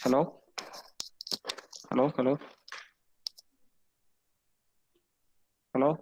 Hello? Hello? Hello? Hello?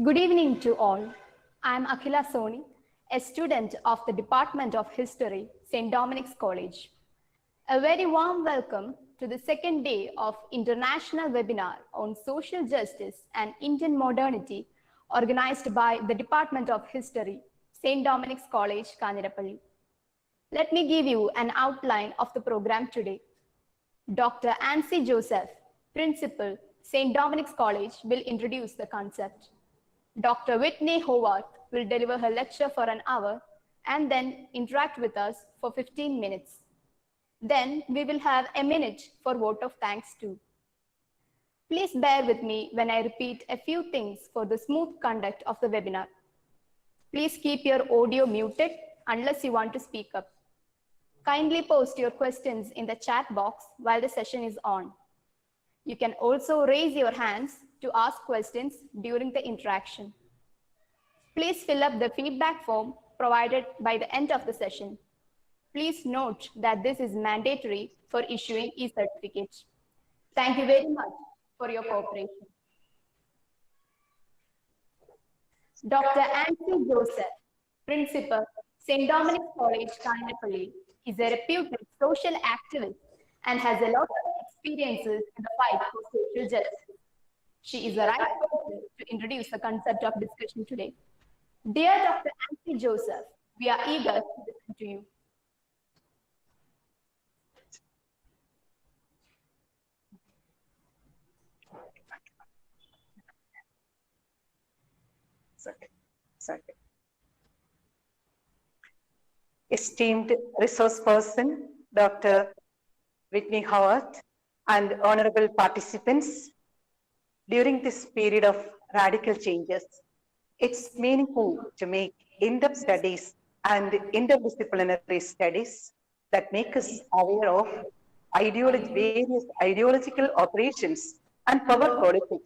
Good evening to all. I am Akhila Soni, a student of the Department of History, St. Dominic's College. A very warm welcome to the second day of International Webinar on Social Justice and Indian Modernity, organized by the Department of History, St. Dominic's College, Kanjirapally. Let me give you an outline of the program today. Dr. Ansi Joseph, Principal, St. Dominic's College, will introduce the concept. Dr. Whitney Howarth will deliver her lecture for an hour and then interact with us for 15 minutes. Then we will have a minute for vote of thanks too. Please bear with me when I repeat a few things for the smooth conduct of the webinar. Please keep your audio muted unless you want to speak up. Kindly post your questions in the chat box while the session is on. You can also raise your hands to ask questions during the interaction. Please fill up the feedback form provided by the end of the session. Please note that this is mandatory for issuing e-certificates. Thank you very much for your cooperation. Dr. Ansi Joseph, Principal, St. Dominic's College, Kanjirapally, is a reputed social activist and has a lot of experiences in the fight for social justice. She is the right person to introduce the concept of discussion today. Dear Dr. Anthony Joseph, we are eager to listen to you. Esteemed resource person, Dr. Whitney Howarth, and honorable participants, during this period of radical changes, it's meaningful to make in-depth studies and interdisciplinary studies that make us aware of various ideological operations and power politics,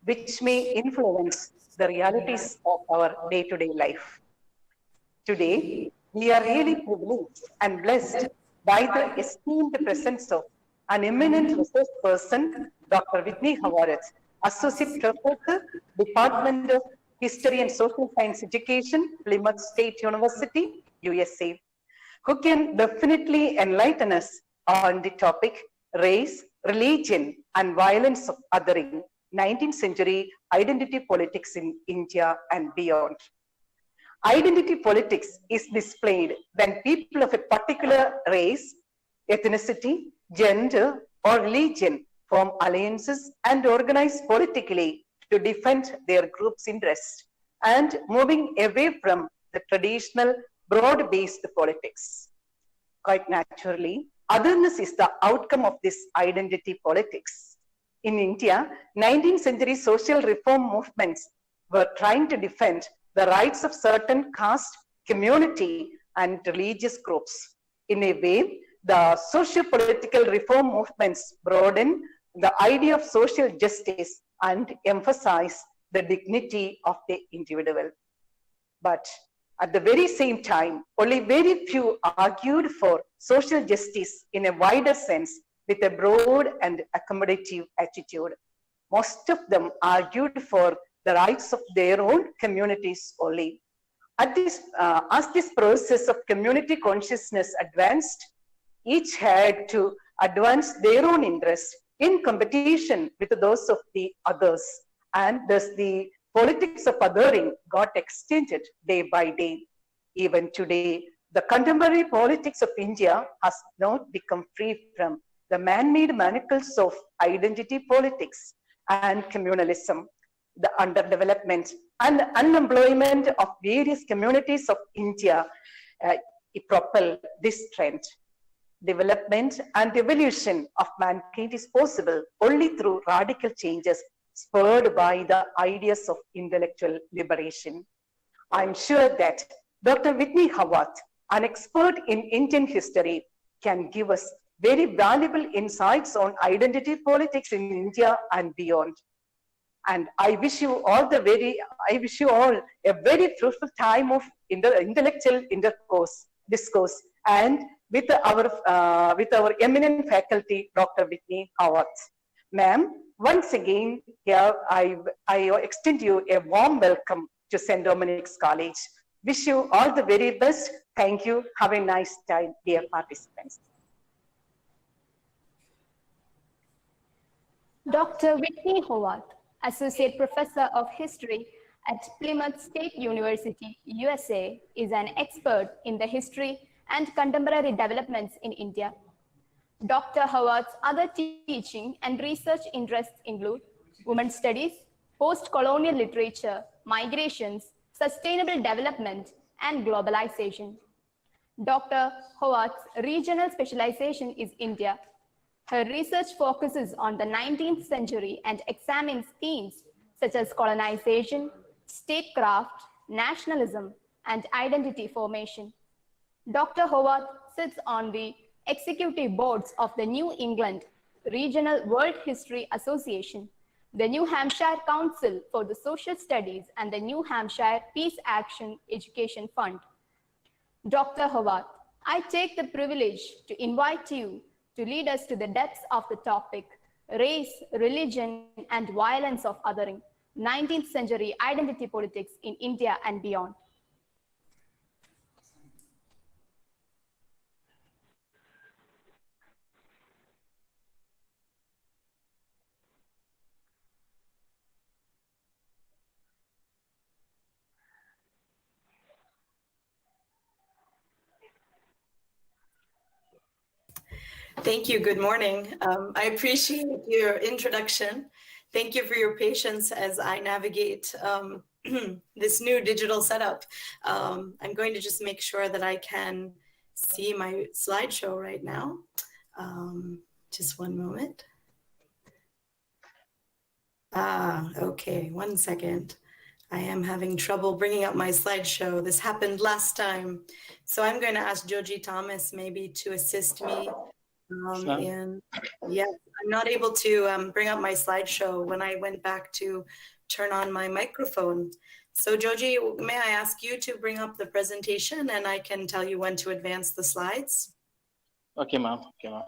which may influence the realities of our day-to-day life. Today, we are really privileged and blessed by the esteemed presence of an eminent resource person, Dr. Whitney Howarth, Associate Professor, Department of History and Social Science Education, Plymouth State University, USA, who can definitely enlighten us on the topic race, religion, and violence of othering, 19th century identity politics in India and beyond. Identity politics is displayed when people of a particular race, ethnicity, gender, or religion form alliances and organize politically to defend their group's interests and moving away from the traditional broad-based politics. Quite naturally, otherness is the outcome of this identity politics. In India, 19th century social reform movements were trying to defend the rights of certain caste, community, and religious groups. In a way, the socio-political reform movements broaden the idea of social justice and emphasize the dignity of the individual. But at the very same time, only very few argued for social justice in a wider sense with a broad and accommodative attitude. Most of them argued for the rights of their own communities only. As this process of community consciousness advanced, each had to advance their own interests in competition with those of the others. And thus the politics of othering got extended day by day. Even today, the contemporary politics of India has not become free from the man-made manacles of identity politics and communalism. The underdevelopment and unemployment of various communities of India propel this trend. Development and evolution of mankind is possible only through radical changes spurred by the ideas of intellectual liberation. I'm sure that Dr. Whitney Howarth, an expert in Indian history, can give us very valuable insights on identity politics in India and beyond. And I wish you all a very fruitful time of intellectual discourse, and with our eminent faculty, Dr. Whitney Howarth. Ma'am, once again, here I extend you a warm welcome to St. Dominic's College. Wish you all the very best. Thank you. Have a nice time, dear participants. Dr. Whitney Howarth, Associate Professor of History at Plymouth State University, USA, is an expert in the history and contemporary developments in India. Dr. Howarth's other teaching and research interests include women's studies, post-colonial literature, migrations, sustainable development, and globalization. Dr. Howarth's regional specialization is India. Her research focuses on the 19th century and examines themes such as colonization, statecraft, nationalism, and identity formation. Dr. Howarth sits on the executive boards of the New England Regional World History Association, the New Hampshire Council for the Social Studies, and the New Hampshire Peace Action Education Fund. Dr. Howarth, I take the privilege to invite you to lead us to the depths of the topic, race, religion, and violence of othering, 19th century identity politics in India and beyond. Thank you. Good morning. I appreciate your introduction. Thank you for your patience as I navigate this new digital setup. I'm going to just make sure that I can see my slideshow right now. Just one moment. Okay, 1 second. I am having trouble bringing up my slideshow. This happened last time. So I'm going to ask Joji Thomas maybe to assist me. And yeah, I'm not able to bring up my slideshow when I went back to turn on my microphone. So Joji, may I ask you to bring up the presentation and I can tell you when to advance the slides? Okay, ma'am. Okay, ma'am.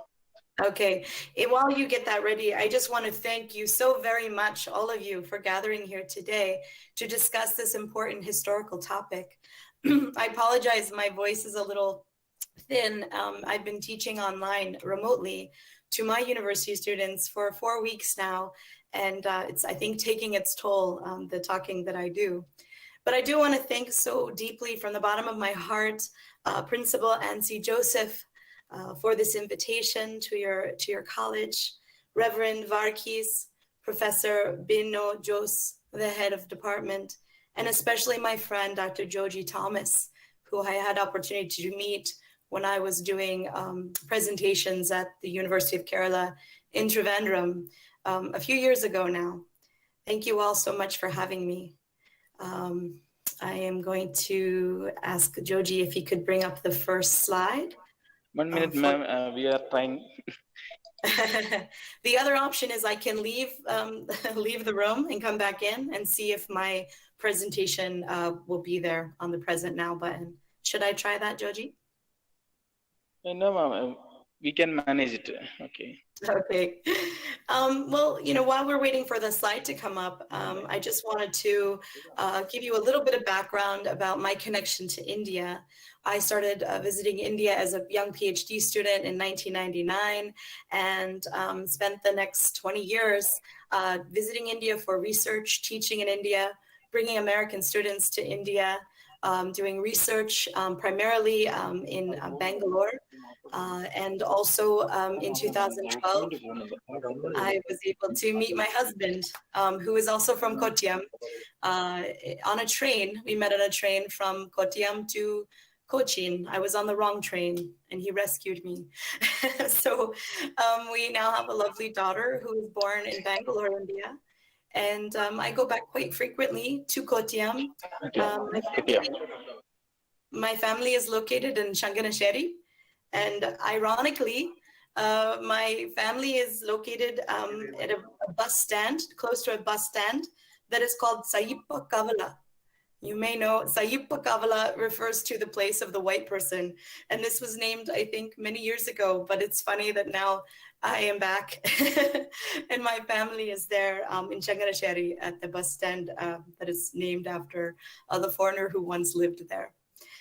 Okay, while you get that ready, I just want to thank you so very much, all of you, for gathering here today to discuss this important historical topic. I apologize, my voice is a little thin. I've been teaching online remotely to my university students for 4 weeks now, and it's, I think, taking its toll, the talking that I do. But I do want to thank so deeply from the bottom of my heart, Principal Ansi Joseph, for this invitation to your college, Reverend Varkis, Professor Bino Jos, the head of department, and especially my friend, Dr. Joji Thomas, who I had opportunity to meet when I was doing presentations at the University of Kerala in Trivandrum a few years ago now. Thank you all so much for having me. I am going to ask Joji if he could bring up the first slide. 1 minute, ma'am. We are trying. The other option is I can leave leave the room and come back in and see if my presentation will be there on the present now button. Should I try that, Joji? No, ma'am. We can manage it. Okay. Okay. Well, you know, while we're waiting for the slide to come up, I just wanted to give you a little bit of background about my connection to India. I started visiting India as a young PhD student in 1999 and spent the next 20 years visiting India for research, teaching in India, bringing American students to India, doing research primarily in Bangalore. And also in 2012, I was able to meet my husband, who is also from Kottayam, on a train. We met on a train from Kottayam to Cochin. I was on the wrong train and he rescued me. So we now have a lovely daughter who was born in Bangalore, India. And I go back quite frequently to Kottayam. My family is located in Changanasheri. And ironically, my family is located at a bus stand, close to a bus stand that is called Sayippa Kavala. You may know Sayippa Kavala refers to the place of the white person. And this was named, I think, many years ago, but it's funny that now I am back and my family is there in Changanasheri at the bus stand that is named after the foreigner who once lived there.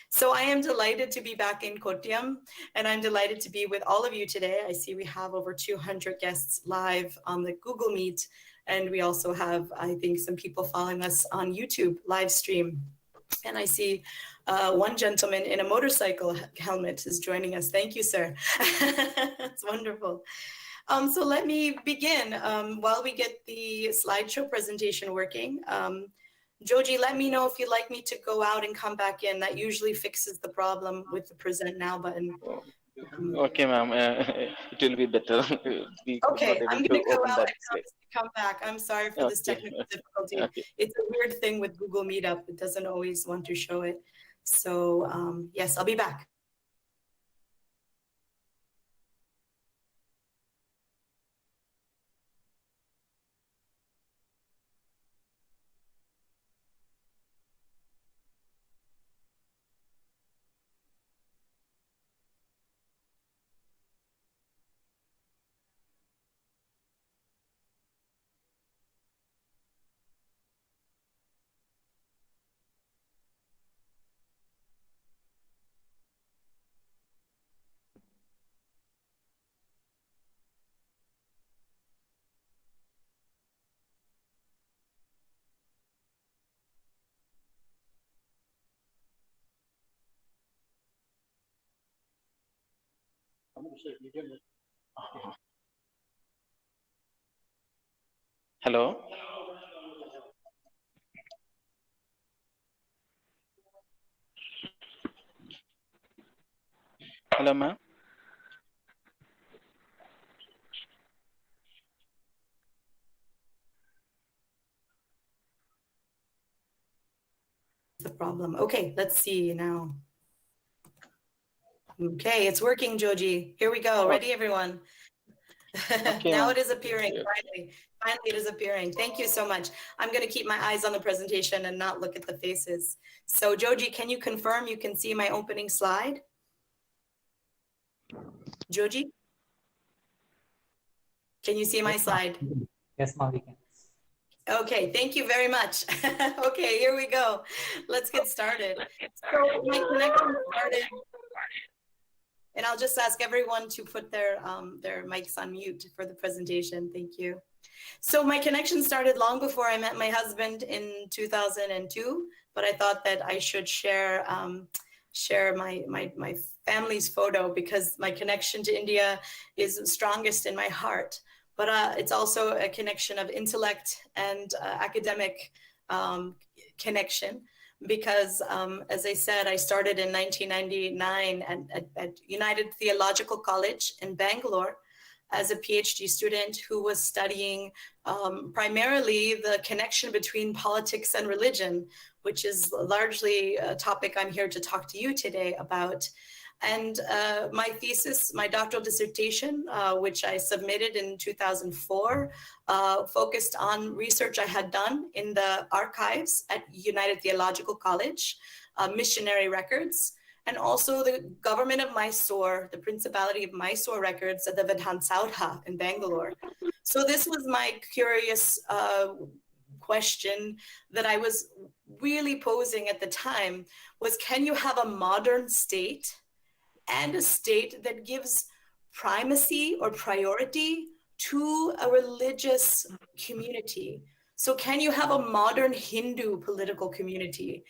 So I am delighted to be back in Kottayam, and I'm delighted to be with all of you today. I see we have over 200 guests live on the Google Meet, and we also have, I think, some people following us on YouTube live stream. And I see one gentleman in a motorcycle helmet is joining us. Thank you, sir. It's wonderful. So let me begin while we get the slideshow presentation working. Joji, let me know if you'd like me to go out and come back in. That usually fixes the problem with the present now button. Okay, ma'am. It will be better. Okay, I'm going to go out and come back. I'm sorry for this technical difficulty. Okay. It's a weird thing with Google Meetup. It doesn't always want to show it. So yes, I'll be back. Hello. Hello, ma'am. The problem. Okay, let's see now. Okay, it's working, Joji. Here we go. Ready, everyone? Okay, Now ma'am. it is appearing, finally. Finally, it is appearing. Thank you so much. I'm going to keep my eyes on the presentation and not look at the faces. So, Joji, can you confirm you can see my opening slide? Joji? Can you see my slide? Yes, ma'am, we can. Okay, thank you very much. Okay, here we go. Let's get started. So my connection started, and I'll just ask everyone to put their mics on mute for the presentation. Thank you. So my connection started long before I met my husband in 2002, but I thought that I should share my family's photo because my connection to India is strongest in my heart. But it's also a connection of intellect and academic connection because, as I said, I started in 1999 at United Theological College in Bangalore as a PhD student who was studying primarily the connection between politics and religion, which is largely a topic I'm here to talk to you today about. And my thesis, my doctoral dissertation, which I submitted in 2004, focused on research I had done in the archives at United Theological College, missionary records, and also the government of Mysore, the Principality of Mysore records at the Vedant Saudha in Bangalore. So this was my curious question that I was really posing at the time was, can you have a modern state and a state that gives primacy or priority to a religious community? So can you have a modern Hindu political community?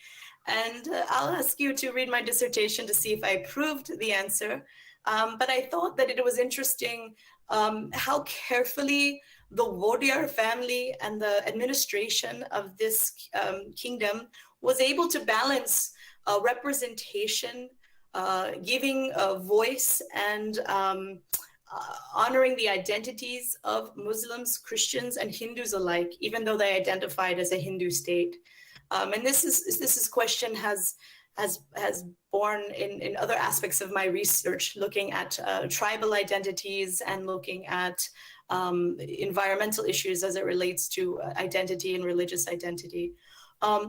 And I'll ask you to read my dissertation to see if I proved the answer. But I thought that it was interesting how carefully the Vodiyar family and the administration of this kingdom was able to balance representation, giving a voice and honoring the identities of Muslims, Christians, and Hindus alike, even though they identified as a Hindu state. And this question has borne in other aspects of my research, looking at tribal identities and looking at environmental issues as it relates to identity and religious identity.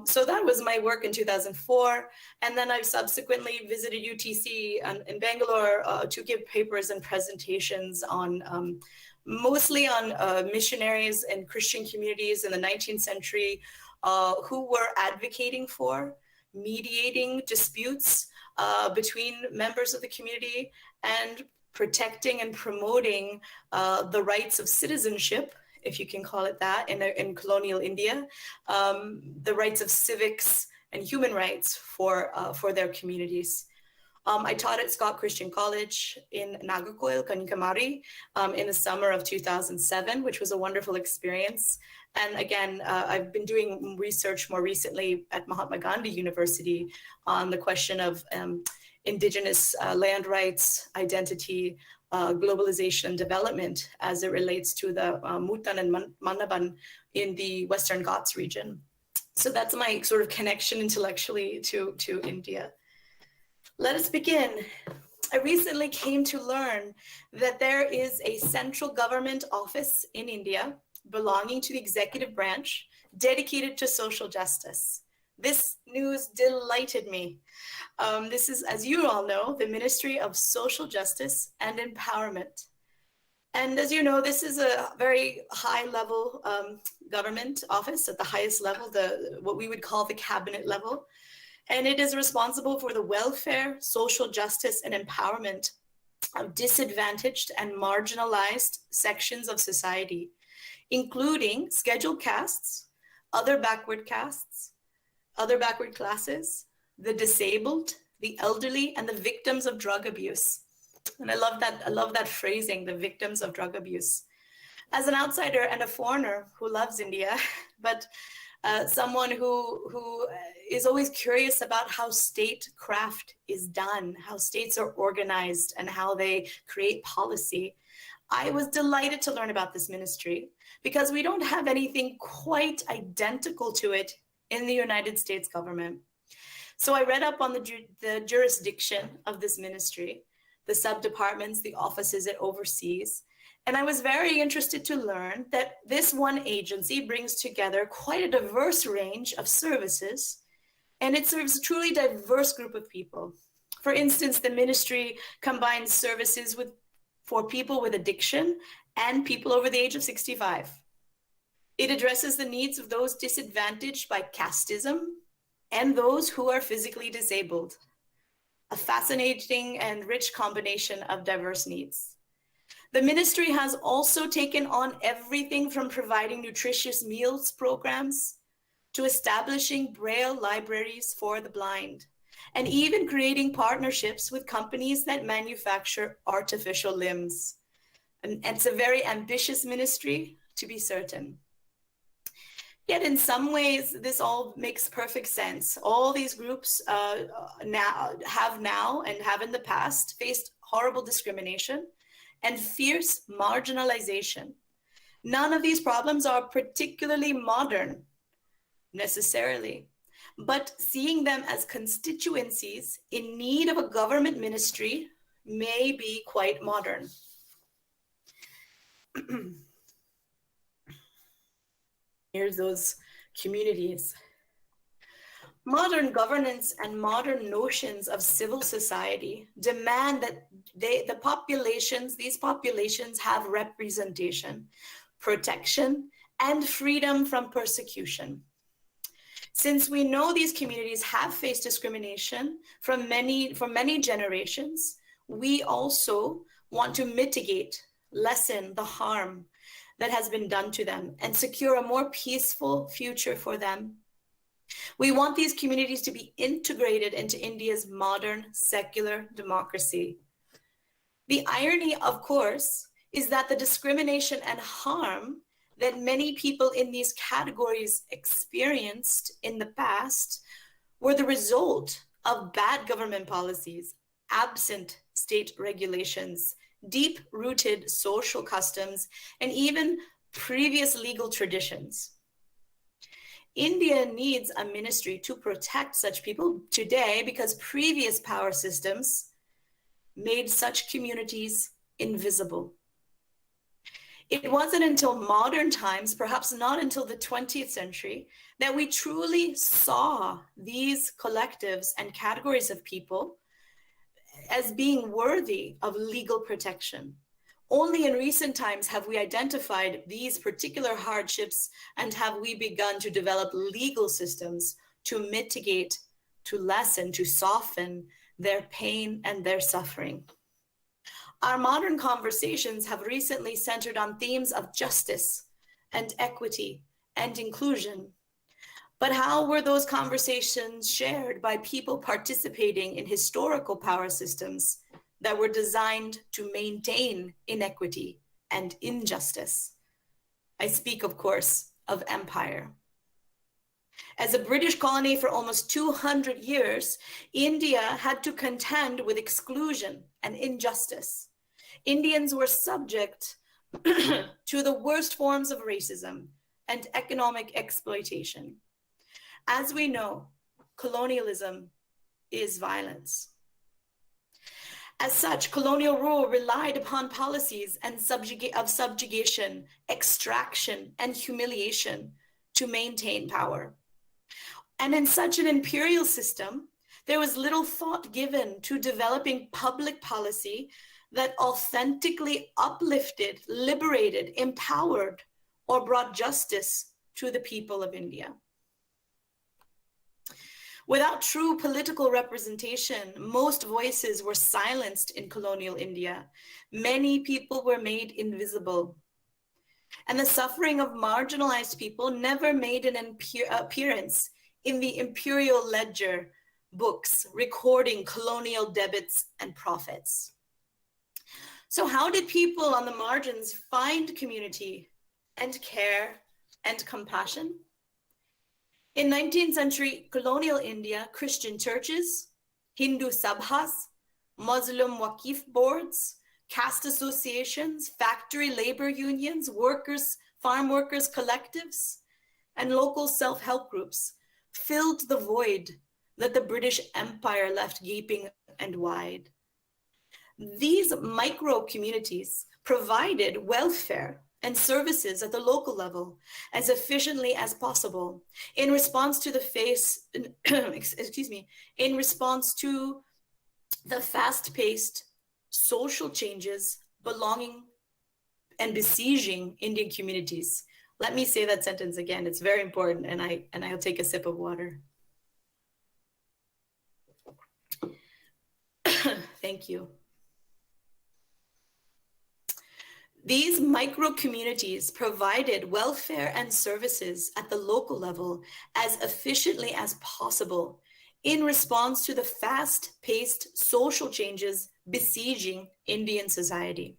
So that was my work in 2004. And then I've subsequently visited UTC in Bangalore to give papers and presentations on mostly on missionaries and Christian communities in the 19th century who were advocating for mediating disputes between members of the community and protecting and promoting the rights of citizenship, if you can call it that, in colonial India, the rights of civics and human rights for their communities. I taught at Scott Christian College in Nagarcoil, Kanjirapally, in the summer of 2007, which was a wonderful experience. And again, I've been doing research more recently at Mahatma Gandhi University on the question of indigenous land rights, identity, globalization, and development as it relates to the Mutan and Mannaban in the Western Ghats region. So that's my sort of connection intellectually to India. Let us begin. I recently came to learn that there is a central government office in India belonging to the executive branch dedicated to social justice. This news delighted me. This is, as you all know, the Ministry of Social Justice and Empowerment. And as you know, this is a very high-level government office at the highest level, what we would call the cabinet level. And it is responsible for the welfare, social justice, and empowerment of disadvantaged and marginalized sections of society, including scheduled castes, other backward castes, other backward classes, the disabled, the elderly, and the victims of drug abuse. And I love that phrasing, the victims of drug abuse. As an outsider and a foreigner who loves India, but someone who is always curious about how statecraft is done, how states are organized, and how they create policy, I was delighted to learn about this ministry because we don't have anything quite identical to it in the United States government. So I read up on the jurisdiction of this ministry, the sub-departments, the offices it oversees, and I was very interested to learn that this one agency brings together quite a diverse range of services, and it serves a truly diverse group of people. For instance, the ministry combines services for people with addiction and people over the age of 65. It addresses the needs of those disadvantaged by casteism and those who are physically disabled. A fascinating and rich combination of diverse needs. The ministry has also taken on everything from providing nutritious meals programs to establishing Braille libraries for the blind, and even creating partnerships with companies that manufacture artificial limbs. And it's a very ambitious ministry, to be certain. Yet in some ways, this all makes perfect sense. All these groups now and have in the past faced horrible discrimination and fierce marginalization. None of these problems are particularly modern, necessarily, but seeing them as constituencies in need of a government ministry may be quite modern. Here's those communities. Modern governance and modern notions of civil society demand that these populations have representation, protection, and freedom from persecution. Since we know these communities have faced discrimination for many generations, we also want to mitigate, lessen the harm that has been done to them and secure a more peaceful future for them. We want these communities to be integrated into India's modern secular democracy. The irony, of course, is that the discrimination and harm that many people in these categories experienced in the past were the result of bad government policies, absent state regulations, deep-rooted social customs, and even previous legal traditions. India needs a ministry to protect such people today because previous power systems made such communities invisible. It wasn't until modern times, perhaps not until the 20th century, that we truly saw these collectives and categories of people as being worthy of legal protection. Only in recent times have we identified these particular hardships and have we begun to develop legal systems to mitigate, to lessen, to soften their pain and their suffering. Our modern conversations have recently centered on themes of justice and equity and inclusion. But how were those conversations shared by people participating in historical power systems that were designed to maintain inequity and injustice? I speak, of course, of empire. As a British colony for almost 200 years, India had to contend with exclusion and injustice. Indians were subject to the worst forms of racism and economic exploitation. As we know, colonialism is violence. As such, colonial rule relied upon policies and of subjugation, extraction, and humiliation to maintain power. And in such an imperial system, there was little thought given to developing public policy that authentically uplifted, liberated, empowered, or brought justice to the people of India. Without true political representation, most voices were silenced in colonial India. Many people were made invisible. And the suffering of marginalized people never made an appearance in the imperial ledger books recording colonial debits and profits. So how did people on the margins find community and care and compassion? In 19th century colonial India, Christian churches, Hindu sabhas, Muslim Waqif boards, caste associations, factory labor unions, farm workers collectives, and local self-help groups filled the void that the British Empire left gaping and wide. These micro communities provided welfare and services at the local level as efficiently as possible in response to the fast-paced social changes belonging and besieging Indian communities. Let me say that sentence again. It's very important, and I'll take a sip of water. Thank you. These micro communities provided welfare and services at the local level as efficiently as possible in response to the fast-paced social changes besieging Indian society.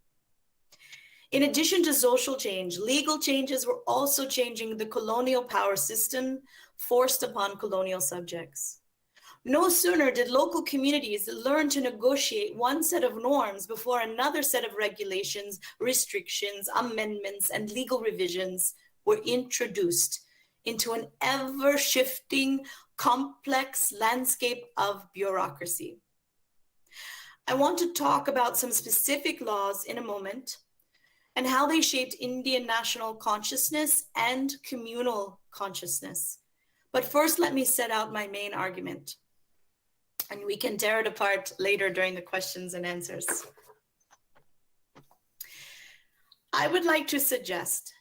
In addition to social change, legal changes were also changing the colonial power system forced upon colonial subjects. No sooner did local communities learn to negotiate one set of norms before another set of regulations, restrictions, amendments, and legal revisions were introduced into an ever-shifting, complex landscape of bureaucracy. I want to talk about some specific laws in a moment and how they shaped Indian national consciousness and communal consciousness. But first, let me set out my main argument, and we can tear it apart later during the questions and answers. I would like to suggest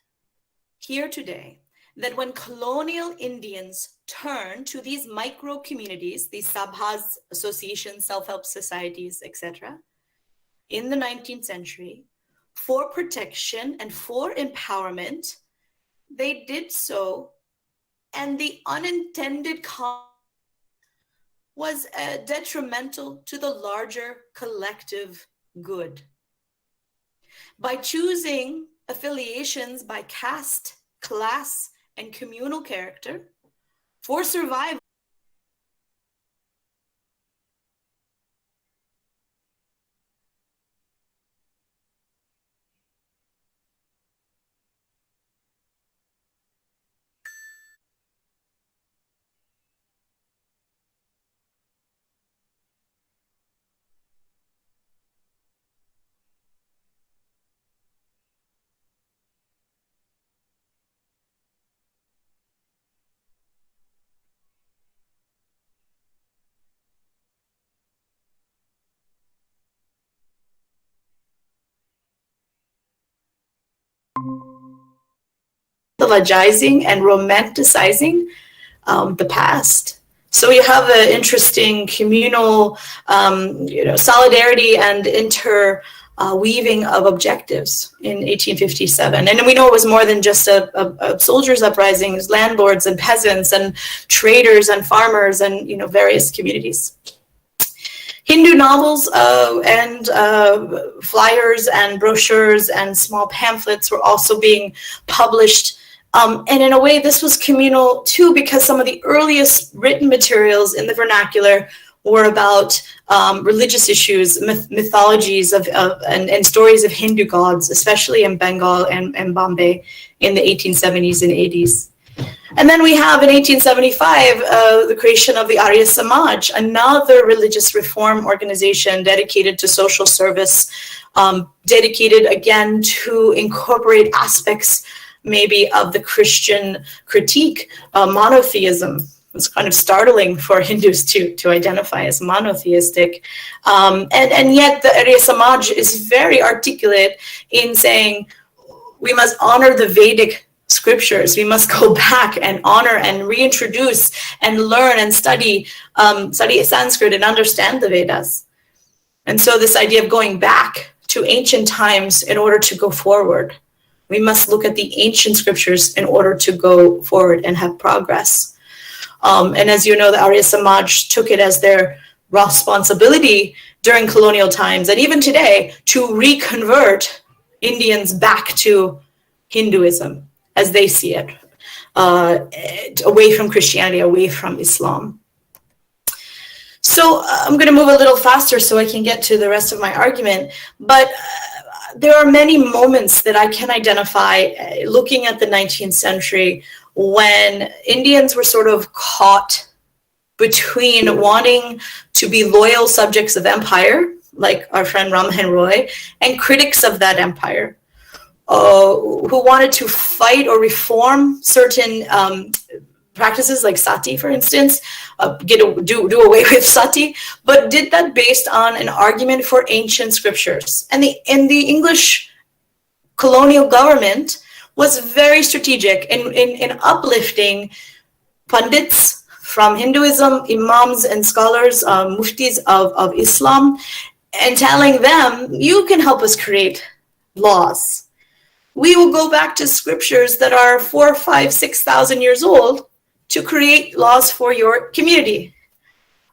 here today that when colonial Indians turned to these micro communities, these sabhas, associations, self-help societies, etc., in the 19th century, for protection and for empowerment, they did so, and the unintended was detrimental to the larger collective good. By choosing affiliations by caste, class, and communal character for survival, mythologizing and romanticizing the past. So you have an interesting communal solidarity and interweaving of objectives in 1857. And we know it was more than just a soldiers' uprising. It was landlords and peasants and traders and farmers and various communities. Hindu novels and flyers and brochures and small pamphlets were also being published. And in a way, this was communal too, because some of the earliest written materials in the vernacular were about religious issues, mythologies and stories of Hindu gods, especially in Bengal and Bombay in the 1870s and 80s. And then we have in 1875 the creation of the Arya Samaj, another religious reform organization dedicated to social service, dedicated again to incorporate aspects maybe of the Christian critique, monotheism. It's kind of startling for Hindus to identify as monotheistic. And yet the Arya Samaj is very articulate in saying we must honor the Vedic scriptures. We must go back and honor and reintroduce and learn and study Sanskrit and understand the Vedas. And so this idea of going back to ancient times in order to go forward. We must look at the ancient scriptures in order to go forward and have progress. And as you know, the Arya Samaj took it as their responsibility during colonial times and even today to reconvert Indians back to Hinduism as they see it, away from Christianity, away from Islam. So I'm going to move a little faster so I can get to the rest of my argument. But there are many moments that I can identify looking at the 19th century when Indians were sort of caught between wanting to be loyal subjects of empire, like our friend Rammohn Roy, and critics of that empire, who wanted to fight or reform certain practices like sati, for instance, do away with sati, but did that based on an argument for ancient scriptures. And the English colonial government was very strategic in uplifting pundits from Hinduism, imams and scholars, muftis of Islam, and telling them, you can help us create laws. We will go back to scriptures that are 4,000, 5,000, 6,000 years old to create laws for your community.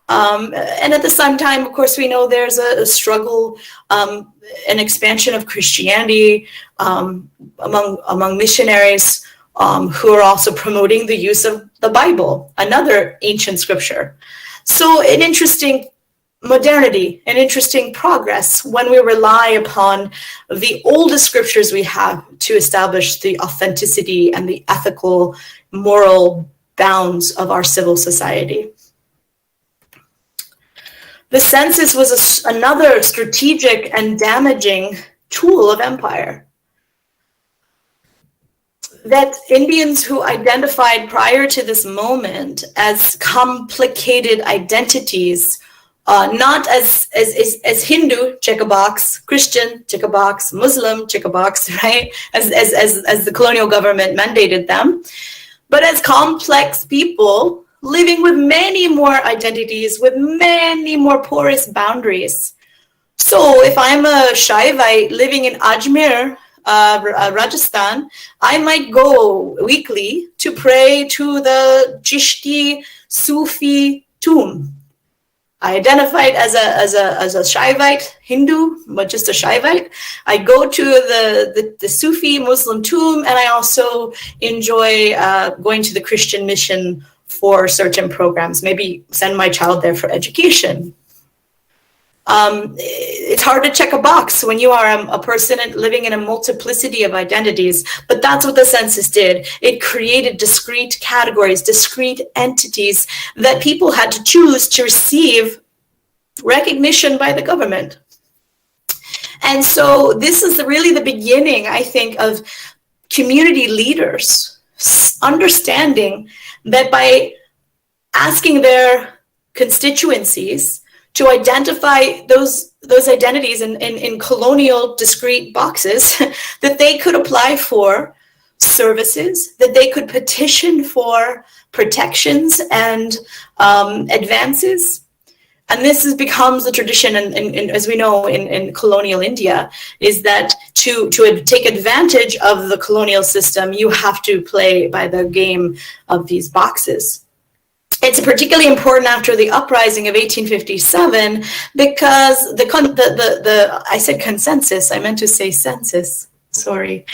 And at the same time, of course, we know there's a struggle, an expansion of Christianity among missionaries who are also promoting the use of the Bible, another ancient scripture. So an interesting modernity, an interesting progress when we rely upon the oldest scriptures we have to establish the authenticity and the ethical, moral bounds of our civil society. The census was another strategic and damaging tool of empire that Indians who identified prior to this moment as complicated identities, not as Hindu, check a box, Christian, check a box, Muslim, check a box, right? As the colonial government mandated them, but as complex people living with many more identities, with many more porous boundaries. So if I'm a Shaivite living in Ajmer, Rajasthan, I might go weekly to pray to the Chishti Sufi tomb. I identified as a Shaivite Hindu, but just a Shaivite. I go to the Sufi Muslim tomb, and I also enjoy going to the Christian mission for certain programs, maybe send my child there for education. It's hard to check a box when you are a person living in a multiplicity of identities, but that's what the census did. It created discrete categories, discrete entities that people had to choose to receive recognition by the government. And so this is really the beginning, I think, of community leaders understanding that by asking their constituencies to identify those identities in colonial discrete boxes, that they could apply for services, that they could petition for protections and advances. And this becomes the tradition, and as we know in colonial India, is that to take advantage of the colonial system, you have to play by the game of these boxes. It's particularly important after the uprising of 1857 because I said consensus, I meant to say census. Sorry.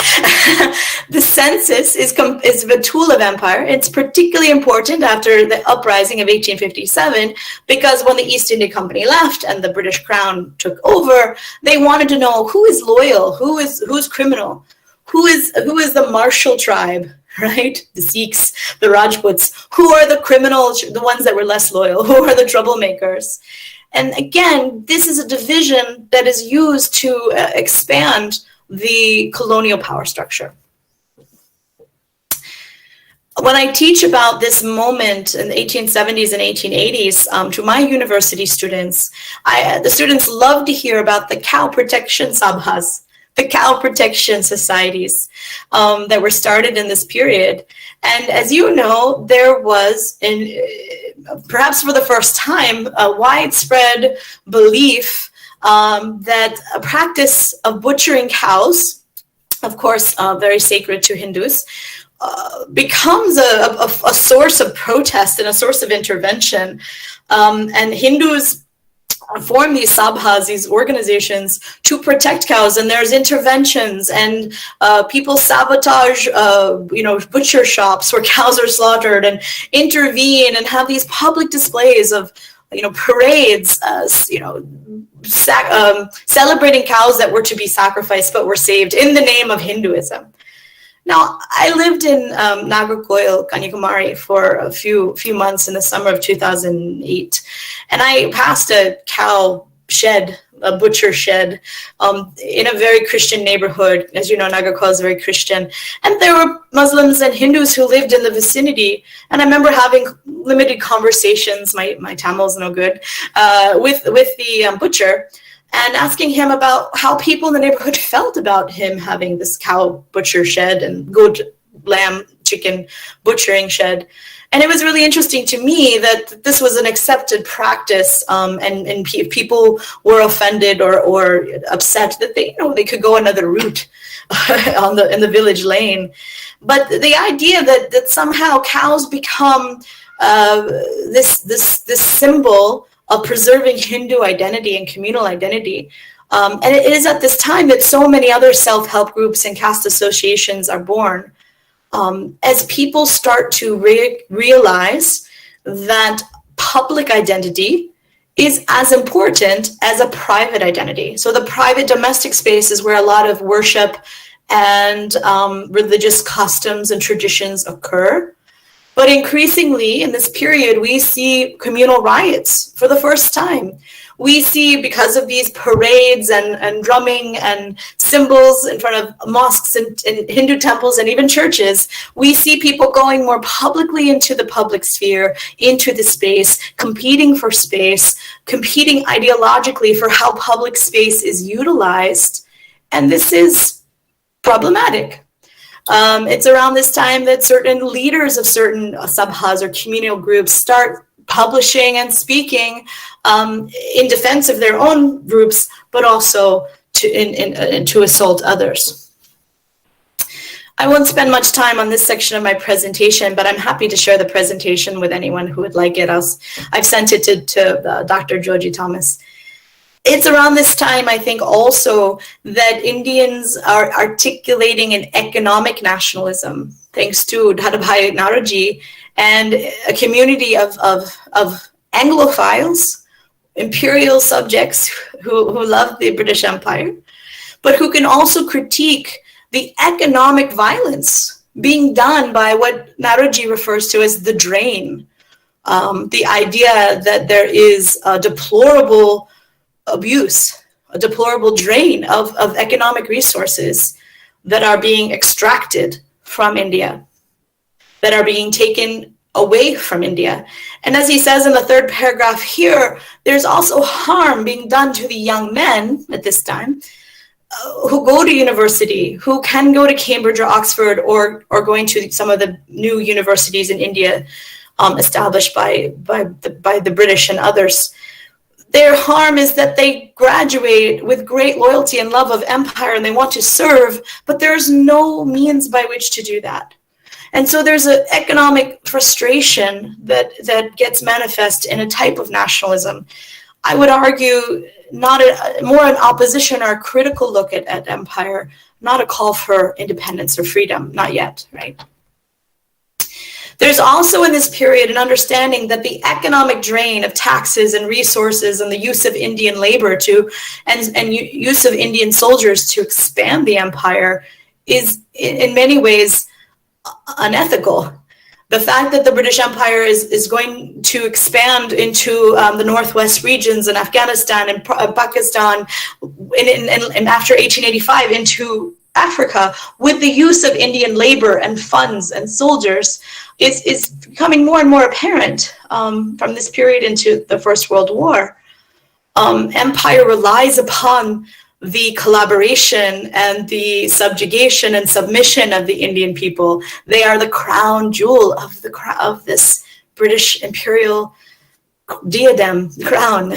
The census is a tool of empire. It's particularly important after the uprising of 1857 because when the East India Company left and the British Crown took over, they wanted to know who is loyal, who's criminal, who is the martial tribe, right? The Sikhs, the Rajputs, who are the criminals, the ones that were less loyal, who are the troublemakers. And again, this is a division that is used to expand the colonial power structure. When I teach about this moment in the 1870s and 1880s to my university students, the students love to hear about the cow protection sabhas, the cow protection societies that were started in this period. And as you know, there was, perhaps for the first time, a widespread belief that a practice of butchering cows, of course, very sacred to Hindus, becomes a source of protest and a source of intervention. And Hindus form these sabhas, these organizations, to protect cows, and there's interventions, and people sabotage, butcher shops where cows are slaughtered, and intervene and have these public displays of, parades, celebrating cows that were to be sacrificed but were saved in the name of Hinduism. Now, I lived in Nagarcoil, Kanjirapally for a few months in the summer of 2008, and I passed a cow shed, a butcher shed, in a very Christian neighborhood. As you know, Nagarcoil is very Christian, and there were Muslims and Hindus who lived in the vicinity. And I remember having limited conversations, my Tamil's no good, with the butcher, and asking him about how people in the neighborhood felt about him having this cow butcher shed and goat, lamb, chicken butchering shed. And it was really interesting to me that this was an accepted practice, and people were offended or upset that they could go another route in the village lane. But the idea that somehow cows become this symbol of preserving Hindu identity and communal identity. And it is at this time that so many other self-help groups and caste associations are born, as people start to realize that public identity is as important as a private identity. So the private domestic space is where a lot of worship and religious customs and traditions occur. But increasingly in this period, we see communal riots for the first time. We see, because of these parades and drumming and symbols in front of mosques and Hindu temples and even churches, we see people going more publicly into the public sphere, into the space, competing for space, competing ideologically for how public space is utilized. And this is problematic. It's around this time that certain leaders of certain sabhas or communal groups start publishing and speaking in defense of their own groups, but also to assault others. I won't spend much time on this section of my presentation, but I'm happy to share the presentation with anyone who would like it. I've sent it to Dr. Joji Thomas. It's around this time, I think, also that Indians are articulating an economic nationalism, thanks to Dadabhai Naoroji and a community of Anglophiles, imperial subjects who love the British Empire, but who can also critique the economic violence being done by what Naoroji refers to as the drain. The idea that there is a deplorable abuse, a deplorable drain of economic resources that are being extracted from India, that are being taken away from India. And as he says in the third paragraph here, there's also harm being done to the young men at this time who go to university, who can go to Cambridge or Oxford or going to some of the new universities in India established by the British and others. Their harm is that they graduate with great loyalty and love of empire and they want to serve, but there's no means by which to do that. And so there's an economic frustration that gets manifest in a type of nationalism. I would argue more an opposition or a critical look at empire, not a call for independence or freedom, not yet, right? There's also in this period an understanding that the economic drain of taxes and resources and the use of Indian labor and use of Indian soldiers to expand the empire is in many ways unethical. The fact that the British Empire is going to expand into the northwest regions in Afghanistan and Pakistan and after 1885 into Africa with the use of Indian labor and funds and soldiers is becoming more and more apparent from this period into the First World War. Empire relies upon the collaboration and the subjugation and submission of the Indian people. They are the crown jewel of this British imperial diadem crown.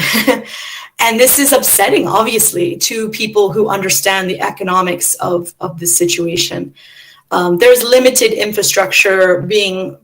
And this is upsetting, obviously, to people who understand the economics of the situation. There's limited infrastructure being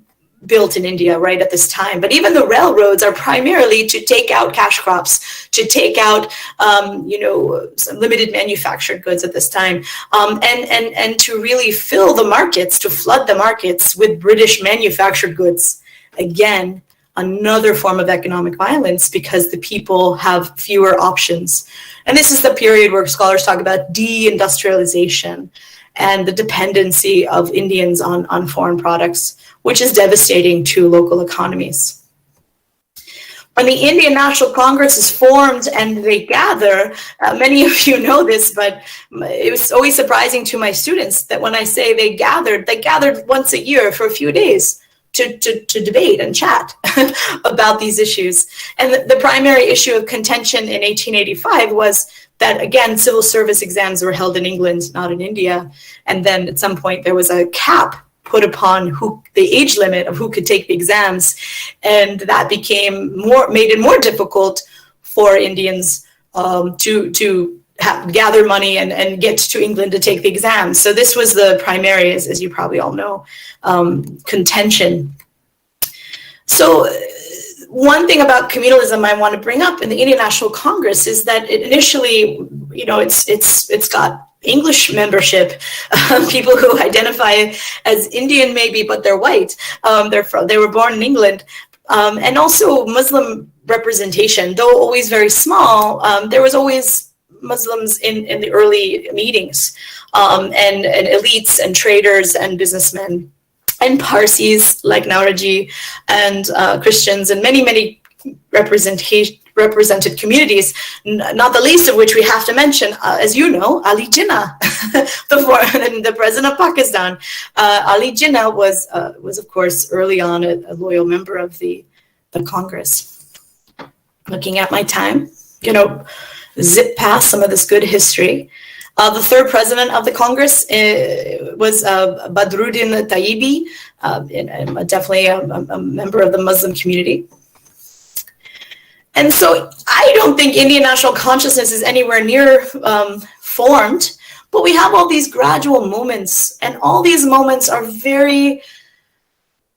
built in India right at this time. But even the railroads are primarily to take out cash crops, to take out, some limited manufactured goods at this time, and to really fill the markets, to flood the markets with British manufactured goods. Again, another form of economic violence because the people have fewer options. And this is the period where scholars talk about deindustrialization and the dependency of Indians on foreign products, which is devastating to local economies. When the Indian National Congress is formed and they gather, many of you know this, but it was always surprising to my students that when I say they gathered once a year for a few days to debate and chat about these issues. And the primary issue of contention in 1885 was that, again, civil service exams were held in England, not in India. And then at some point there was a cap put upon the age limit of who could take the exams. And that made it more difficult for Indians to gather money and get to England to take the exams. So this was the primary, as you probably all know, contention. So one thing about communalism I want to bring up in the Indian National Congress is that it initially, it's got English membership, people who identify as Indian maybe, but they're white. They were born in England, and also Muslim representation, though always very small. There was always Muslims in the early meetings, and elites and traders and businessmen and Parsis like Nauraji and Christians and many represented communities, not the least of which we have to mention, as you know, Ali Jinnah, the president of Pakistan. Ali Jinnah was of course early on a loyal member of the Congress. Looking at my time, zip past some of this good history. The third president of the Congress was Badruddin Tayyibi, definitely a member of the Muslim community. And so I don't think Indian national consciousness is anywhere near formed, but we have all these gradual moments, and all these moments are very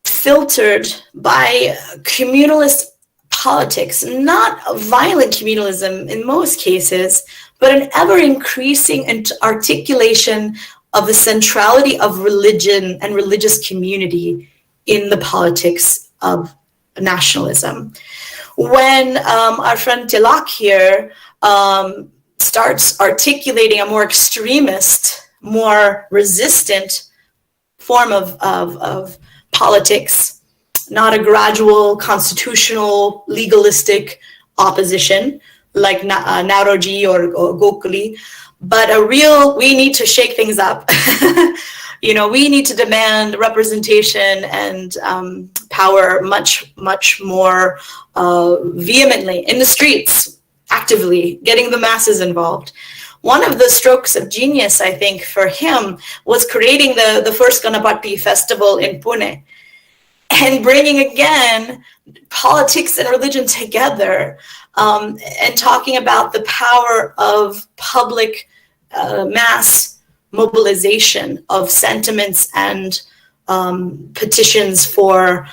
filtered by communalist politics, not violent communalism in most cases, but an ever-increasing articulation of the centrality of religion and religious community in the politics of nationalism. When our friend Tilak here starts articulating a more extremist, more resistant form of politics, not a gradual, constitutional, legalistic opposition like Nauroji or Gokhale, but a real, we need to shake things up. We need to demand representation and power much more vehemently in the streets, actively, getting the masses involved. One of the strokes of genius, I think, for him was creating the first Ganapati festival in Pune and bringing, again, politics and religion together, and talking about the power of public mass mobilization of sentiments and petitions for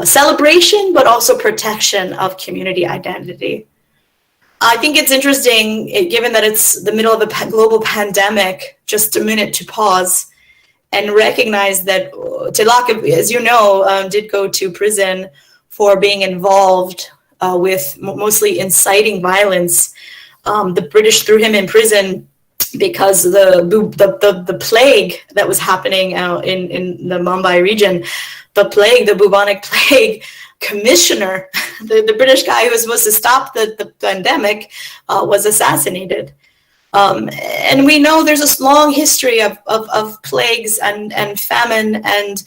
celebration, but also protection of community identity. I think it's interesting, given that it's the middle of a global pandemic, just a minute to pause and recognize that Tilak, as you know, did go to prison for being involved with mostly inciting violence. The British threw him in prison because the plague that was happening in the Mumbai region, the bubonic plague commissioner, the British guy who was supposed to stop the pandemic, was assassinated. And we know there's a long history of plagues and famine and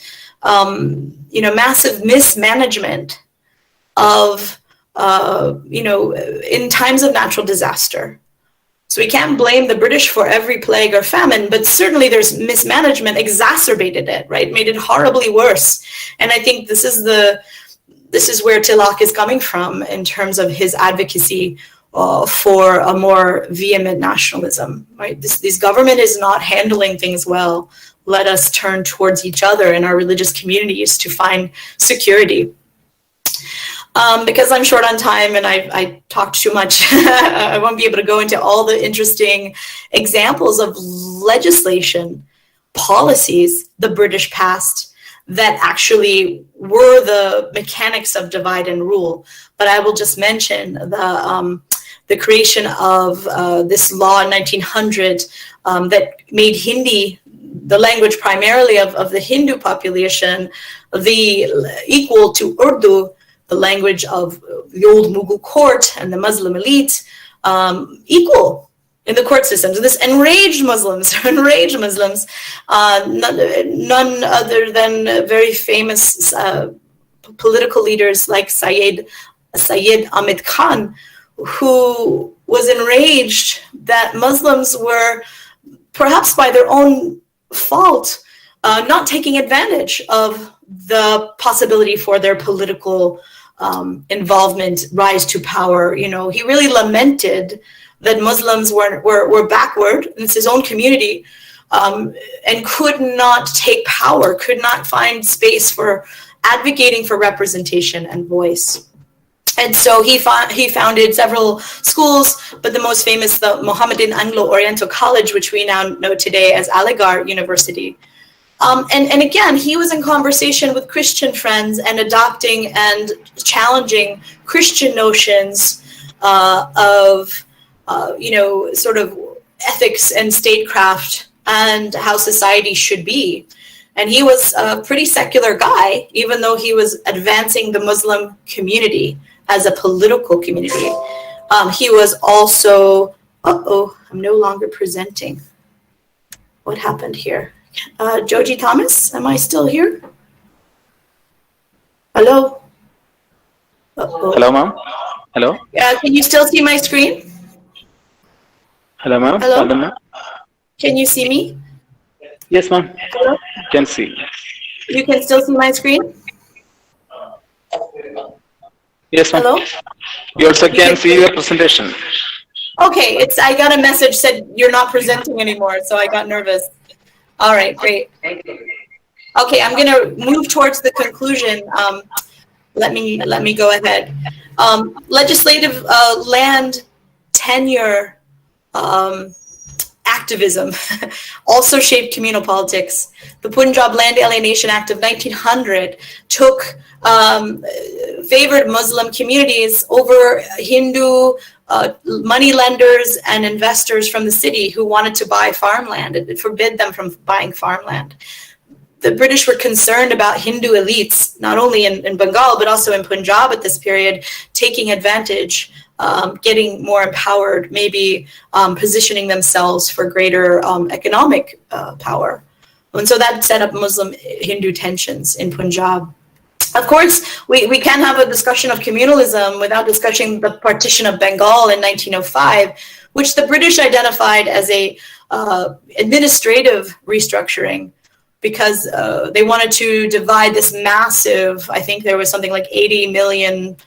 massive mismanagement of in times of natural disaster. So we can't blame the British for every plague or famine, but certainly there's mismanagement exacerbated it, right? Made it horribly worse. And I think this is where Tilak is coming from in terms of his advocacy for a more vehement nationalism, right? This government is not handling things well. Let us turn towards each other in our religious communities to find security. Because I'm short on time and I talked too much, I won't be able to go into all the interesting examples of legislation, policies the British passed that actually were the mechanics of divide and rule. But I will just mention the creation of this law in 1900 that made Hindi, the language primarily of the Hindu population, equal to Urdu, the language of the old Mughal court and the Muslim elite, equal in the court system. So this enraged Muslims, none other than very famous political leaders like Syed Ahmed Khan, who was enraged that Muslims were, perhaps by their own fault, not taking advantage of the possibility for their political involvement, rise to power. You know, he really lamented that Muslims were backward in his own community, and could not take power, could not find space for advocating for representation and voice. And so he founded several schools, but the most famous, the Mohammedan Anglo-Oriental College, which we now know today as Aligarh University. And again, he was in conversation with Christian friends and adopting and challenging Christian notions of, sort of ethics and statecraft and how society should be. And he was a pretty secular guy, even though he was advancing the Muslim community as a political community. He was also, I'm no longer presenting. What happened here? Joji Thomas, am I still here? Hello? Hello, ma'am. Hello. Can you still see my screen? Hello, ma'am. Hello? Hello, ma'am. Can you see me? Yes, ma'am. Hello? Can see. You can still see my screen? Yes, ma'am. Hello? You also can see your presentation. Okay, I got a message said you're not presenting anymore, so I got nervous. All right, great. Okay, I'm going to move towards the conclusion. Let me go ahead. Legislative land tenure activism also shaped communal politics. The Punjab Land Alienation Act of 1900 favored Muslim communities over Hindu money lenders and investors from the city who wanted to buy farmland. It forbid them from buying farmland. The British were concerned about Hindu elites, not only in Bengal, but also in Punjab at this period, taking advantage, getting more empowered, maybe positioning themselves for greater economic power. And so that set up Muslim-Hindu tensions in Punjab. Of course, we can't have a discussion of communalism without discussing the partition of Bengal in 1905, which the British identified as a administrative restructuring, because they wanted to divide this massive, I think there was something like 80 million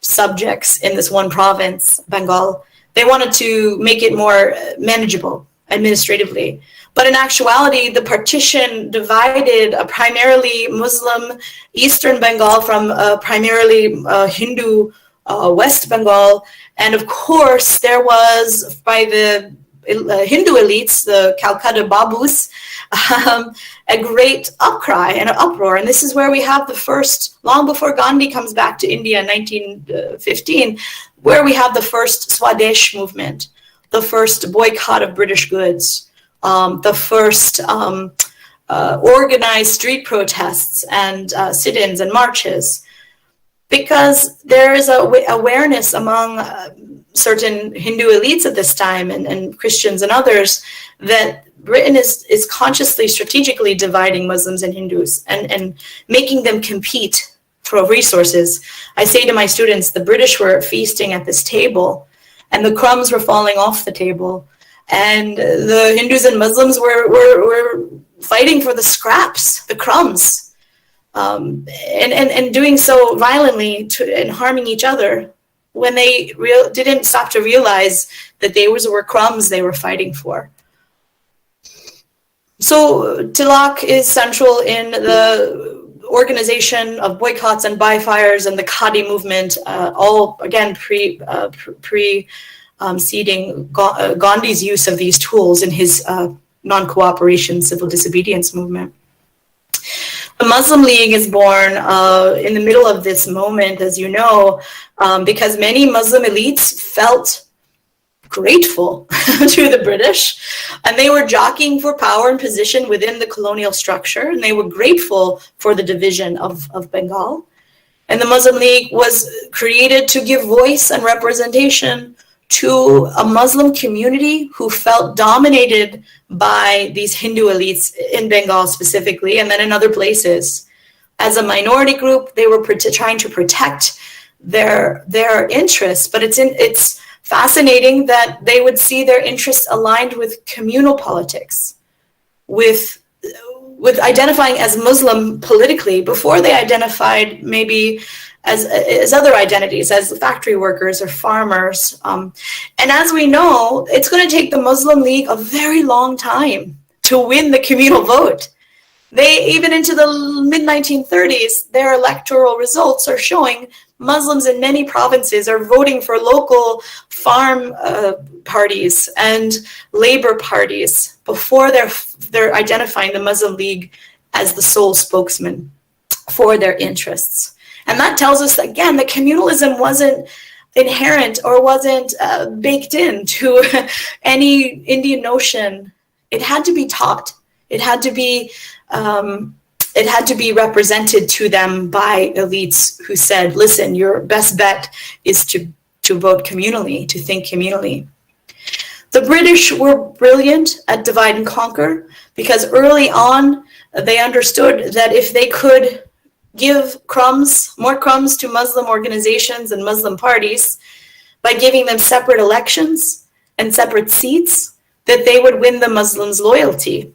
subjects in this one province, Bengal. They wanted to make it more manageable administratively. But in actuality, the partition divided a primarily Muslim Eastern Bengal from a primarily Hindu West Bengal. And of course, there was, by the Hindu elites, the Calcutta Babus, a great outcry and an uproar. And this is where we have the first, long before Gandhi comes back to India in 1915, where we have the first Swadesh movement, the first boycott of British goods, the first organized street protests and sit-ins and marches, because there is a awareness among certain Hindu elites at this time and Christians and others that Britain is consciously, strategically dividing Muslims and Hindus and making them compete for resources. I say to my students, the British were feasting at this table and the crumbs were falling off the table. And the Hindus and Muslims were fighting for the scraps, the crumbs, and doing so violently and harming each other. when they didn't stop to realize that they were crumbs they were fighting for. So tilak is central in the organization of boycotts and buy fires and the Khadi movement, all again preceding Gandhi's use of these tools in his non-cooperation civil disobedience movement. The Muslim League is born in the middle of this moment, as you know, because many Muslim elites felt grateful to the British, and they were jockeying for power and position within the colonial structure, and they were grateful for the division of Bengal. And the Muslim League was created to give voice and representation to a Muslim community who felt dominated by these Hindu elites in Bengal specifically, and then in other places. As a minority group, they were trying to protect their interests, but it's fascinating that they would see their interests aligned with communal politics, with identifying as Muslim politically before they identified maybe as other identities, as factory workers or farmers. And as we know, it's going to take the Muslim League a very long time to win the communal vote. They, even into the mid-1930s, their electoral results are showing Muslims in many provinces are voting for local farm parties and labor parties before they're identifying the Muslim League as the sole spokesman for their interests. And that tells us, again, that communalism wasn't inherent or wasn't baked into any Indian notion. It had to be taught. It had to be represented to them by elites who said, listen, your best bet is to vote communally, to think communally. The British were brilliant at divide and conquer because early on they understood that if they could give more crumbs to Muslim organizations and Muslim parties by giving them separate elections and separate seats, that they would win the Muslims' loyalty.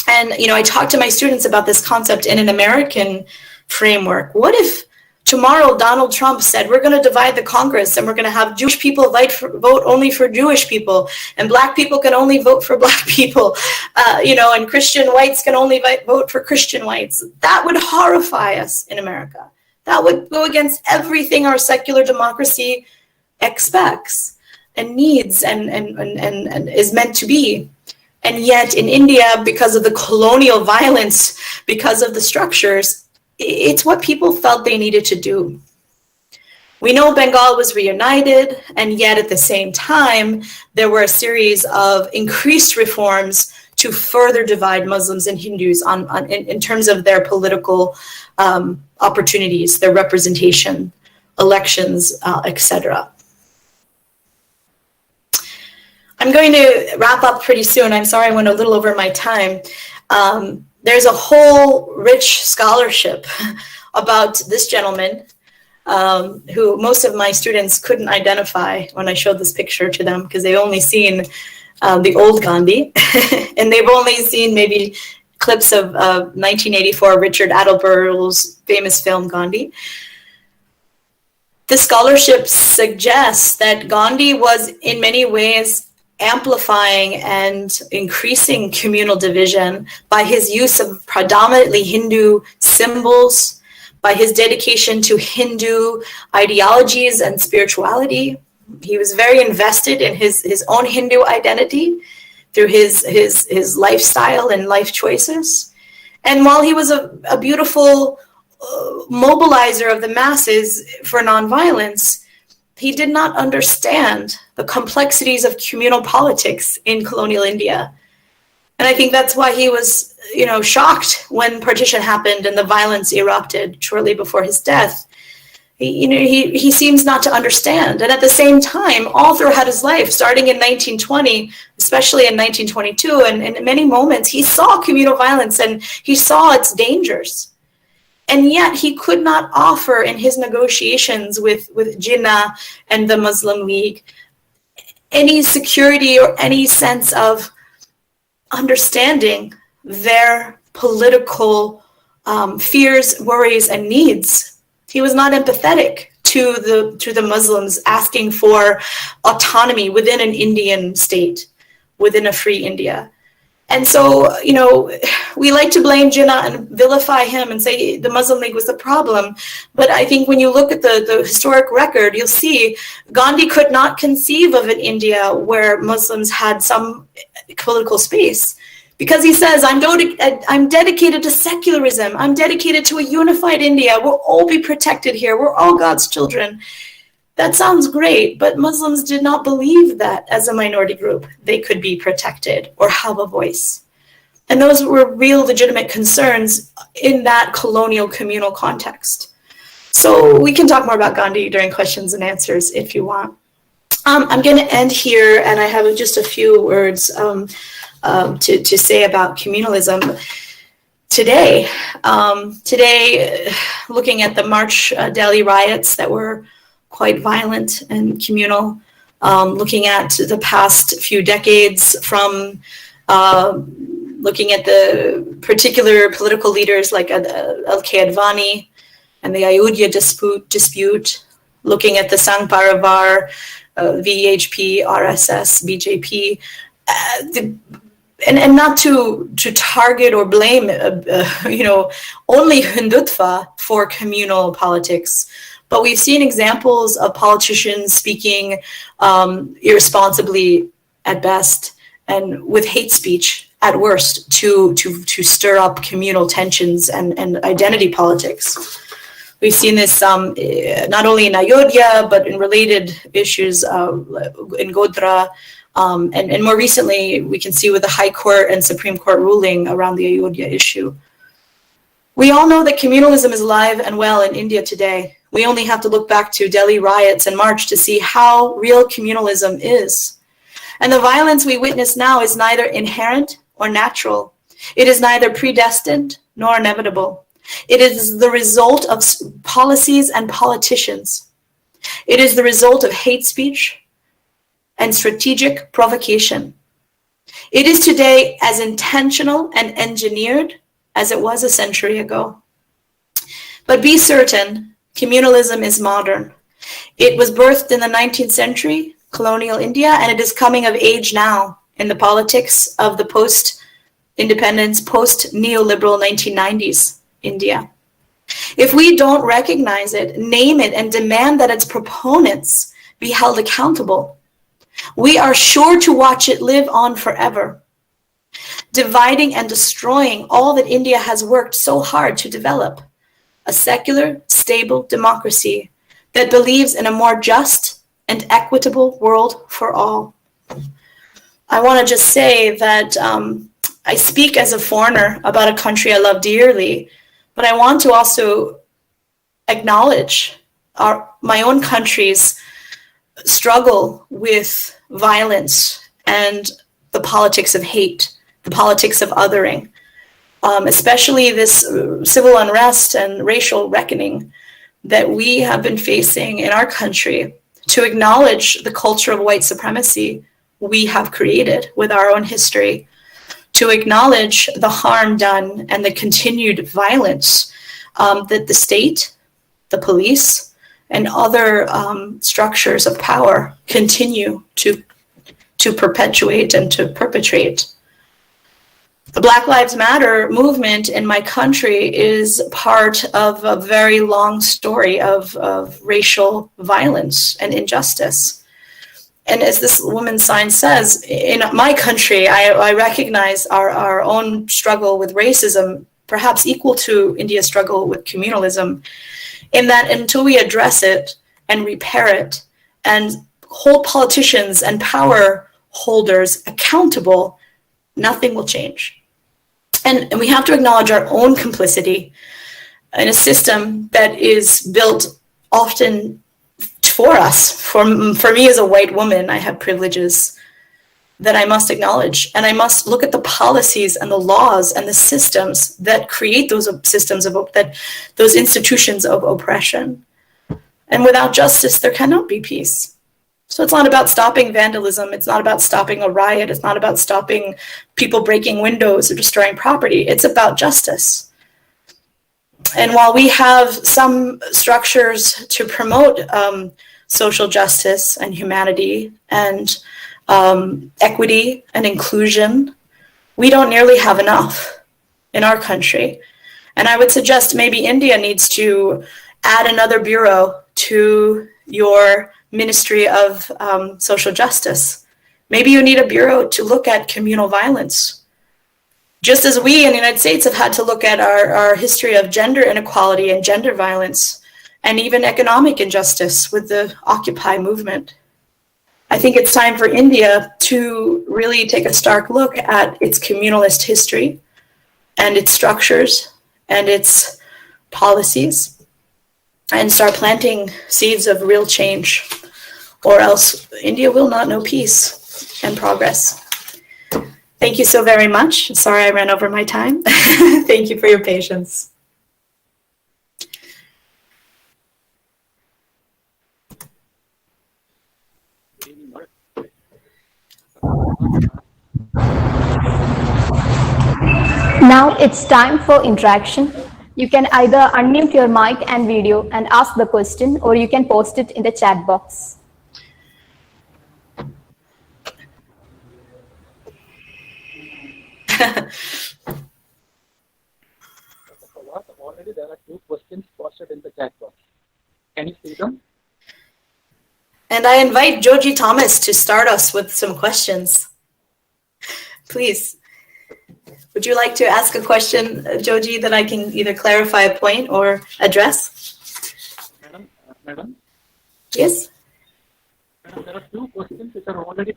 And, I talk to my students about this concept in an American framework. What if tomorrow Donald Trump said, we're going to divide the Congress and we're going to have Jewish people vote only for Jewish people, and Black people can only vote for Black people, and Christian whites can only vote for Christian whites? That would horrify us in America. That would go against everything our secular democracy expects and needs and is meant to be. And yet in India, because of the colonial violence, because of the structures, it's what people felt they needed to do. We know Bengal was reunited, and yet at the same time, there were a series of increased reforms to further divide Muslims and Hindus in terms of their political opportunities, their representation, elections, etc. I'm going to wrap up pretty soon. I'm sorry I went a little over my time. There's a whole rich scholarship about this gentleman who most of my students couldn't identify when I showed this picture to them because they've only seen the old Gandhi and they've only seen maybe clips of 1984 Richard Attenborough's famous film Gandhi. The scholarship suggests that Gandhi was in many ways amplifying and increasing communal division by his use of predominantly Hindu symbols, by his dedication to Hindu ideologies and spirituality. He was very invested in his own Hindu identity through his lifestyle and life choices. And while he was a beautiful mobilizer of the masses for nonviolence, he did not understand the complexities of communal politics in colonial India. And I think that's why he was, shocked when partition happened and the violence erupted shortly before his death. He seems not to understand. And at the same time, all throughout his life, starting in 1920, especially in 1922, and in many moments, he saw communal violence and he saw its dangers. And yet he could not offer in his negotiations with Jinnah and the Muslim League any security or any sense of understanding their political fears, worries, and needs. He was not empathetic to the Muslims asking for autonomy within an Indian state, within a free India. And so, you know, we like to blame Jinnah and vilify him and say the Muslim League was the problem. But I think when you look at the historic record, you'll see Gandhi could not conceive of an India where Muslims had some political space. Because he says, I'm dedicated to secularism. I'm dedicated to a unified India. We'll all be protected here. We're all God's children. That sounds great, but Muslims did not believe that as a minority group, they could be protected or have a voice. And those were real legitimate concerns in that colonial communal context. So we can talk more about Gandhi during questions and answers if you want. I'm going to end here, and I have just a few words to say about communalism today. Today, looking at the March Delhi riots that were quite violent and communal, looking at the past few decades from looking at the particular political leaders like L.K. Advani and the Ayodhya dispute, looking at the Sangh Parivar, VHP, RSS, BJP, and not to target or blame, only Hindutva for communal politics. But we've seen examples of politicians speaking irresponsibly at best and with hate speech at worst to stir up communal tensions and identity politics. We've seen this not only in Ayodhya, but in related issues in Godhra. And more recently, we can see with the High Court and Supreme Court ruling around the Ayodhya issue. We all know that communalism is alive and well in India today. We only have to look back to Delhi riots in March to see how real communalism is. And the violence we witness now is neither inherent or natural. It is neither predestined nor inevitable. It is the result of policies and politicians. It is the result of hate speech and strategic provocation. It is today as intentional and engineered as it was a century ago. But be certain, communalism is modern. It was birthed in the 19th century, colonial India, and it is coming of age now in the politics of the post-independence, post-neoliberal 1990s India. If we don't recognize it, name it, and demand that its proponents be held accountable, we are sure to watch it live on forever, dividing and destroying all that India has worked so hard to develop, a secular, stable democracy that believes in a more just and equitable world for all. I want to just say that I speak as a foreigner about a country I love dearly, but I want to also acknowledge my own country's struggle with violence and the politics of hate, the politics of othering, especially this civil unrest and racial reckoning that we have been facing in our country, to acknowledge the culture of white supremacy we have created with our own history, to acknowledge the harm done and the continued violence that the state, the police, and other structures of power continue to perpetuate and to perpetrate. The Black Lives Matter movement in my country is part of a very long story of racial violence and injustice. And as this woman's sign says, in my country, I recognize our own struggle with racism, perhaps equal to India's struggle with communalism, in that until we address it and repair it and hold politicians and power holders accountable, nothing will change. And we have to acknowledge our own complicity in a system that is built often for us. For me as a white woman, I have privileges that I must acknowledge. And I must look at the policies and the laws and the systems that create those systems those institutions of oppression. And without justice, there cannot be peace. So it's not about stopping vandalism. It's not about stopping a riot. It's not about stopping people breaking windows or destroying property. It's about justice. And while we have some structures to promote social justice and humanity and equity and inclusion, we don't nearly have enough in our country. And I would suggest maybe India needs to add another bureau to your Ministry of Social Justice. Maybe you need a bureau to look at communal violence. Just as we in the United States have had to look at our history of gender inequality and gender violence, and even economic injustice with the Occupy movement. I think it's time for India to really take a stark look at its communalist history and its structures and its policies and start planting seeds of real change, or else India will not know peace and progress. Thank you so very much. Sorry I ran over my time. Thank you for your patience. Now it's time for interaction. You can either unmute your mic and video and ask the question, or you can post it in the chat box. Already there are 2 questions posted in the chat box. Can you see them? And I invite Joji Thomas to start us with some questions. Please. Would you like to ask a question, Joji, that I can either clarify a point or address? Madam? Yes? Madam, there are 2 questions which are already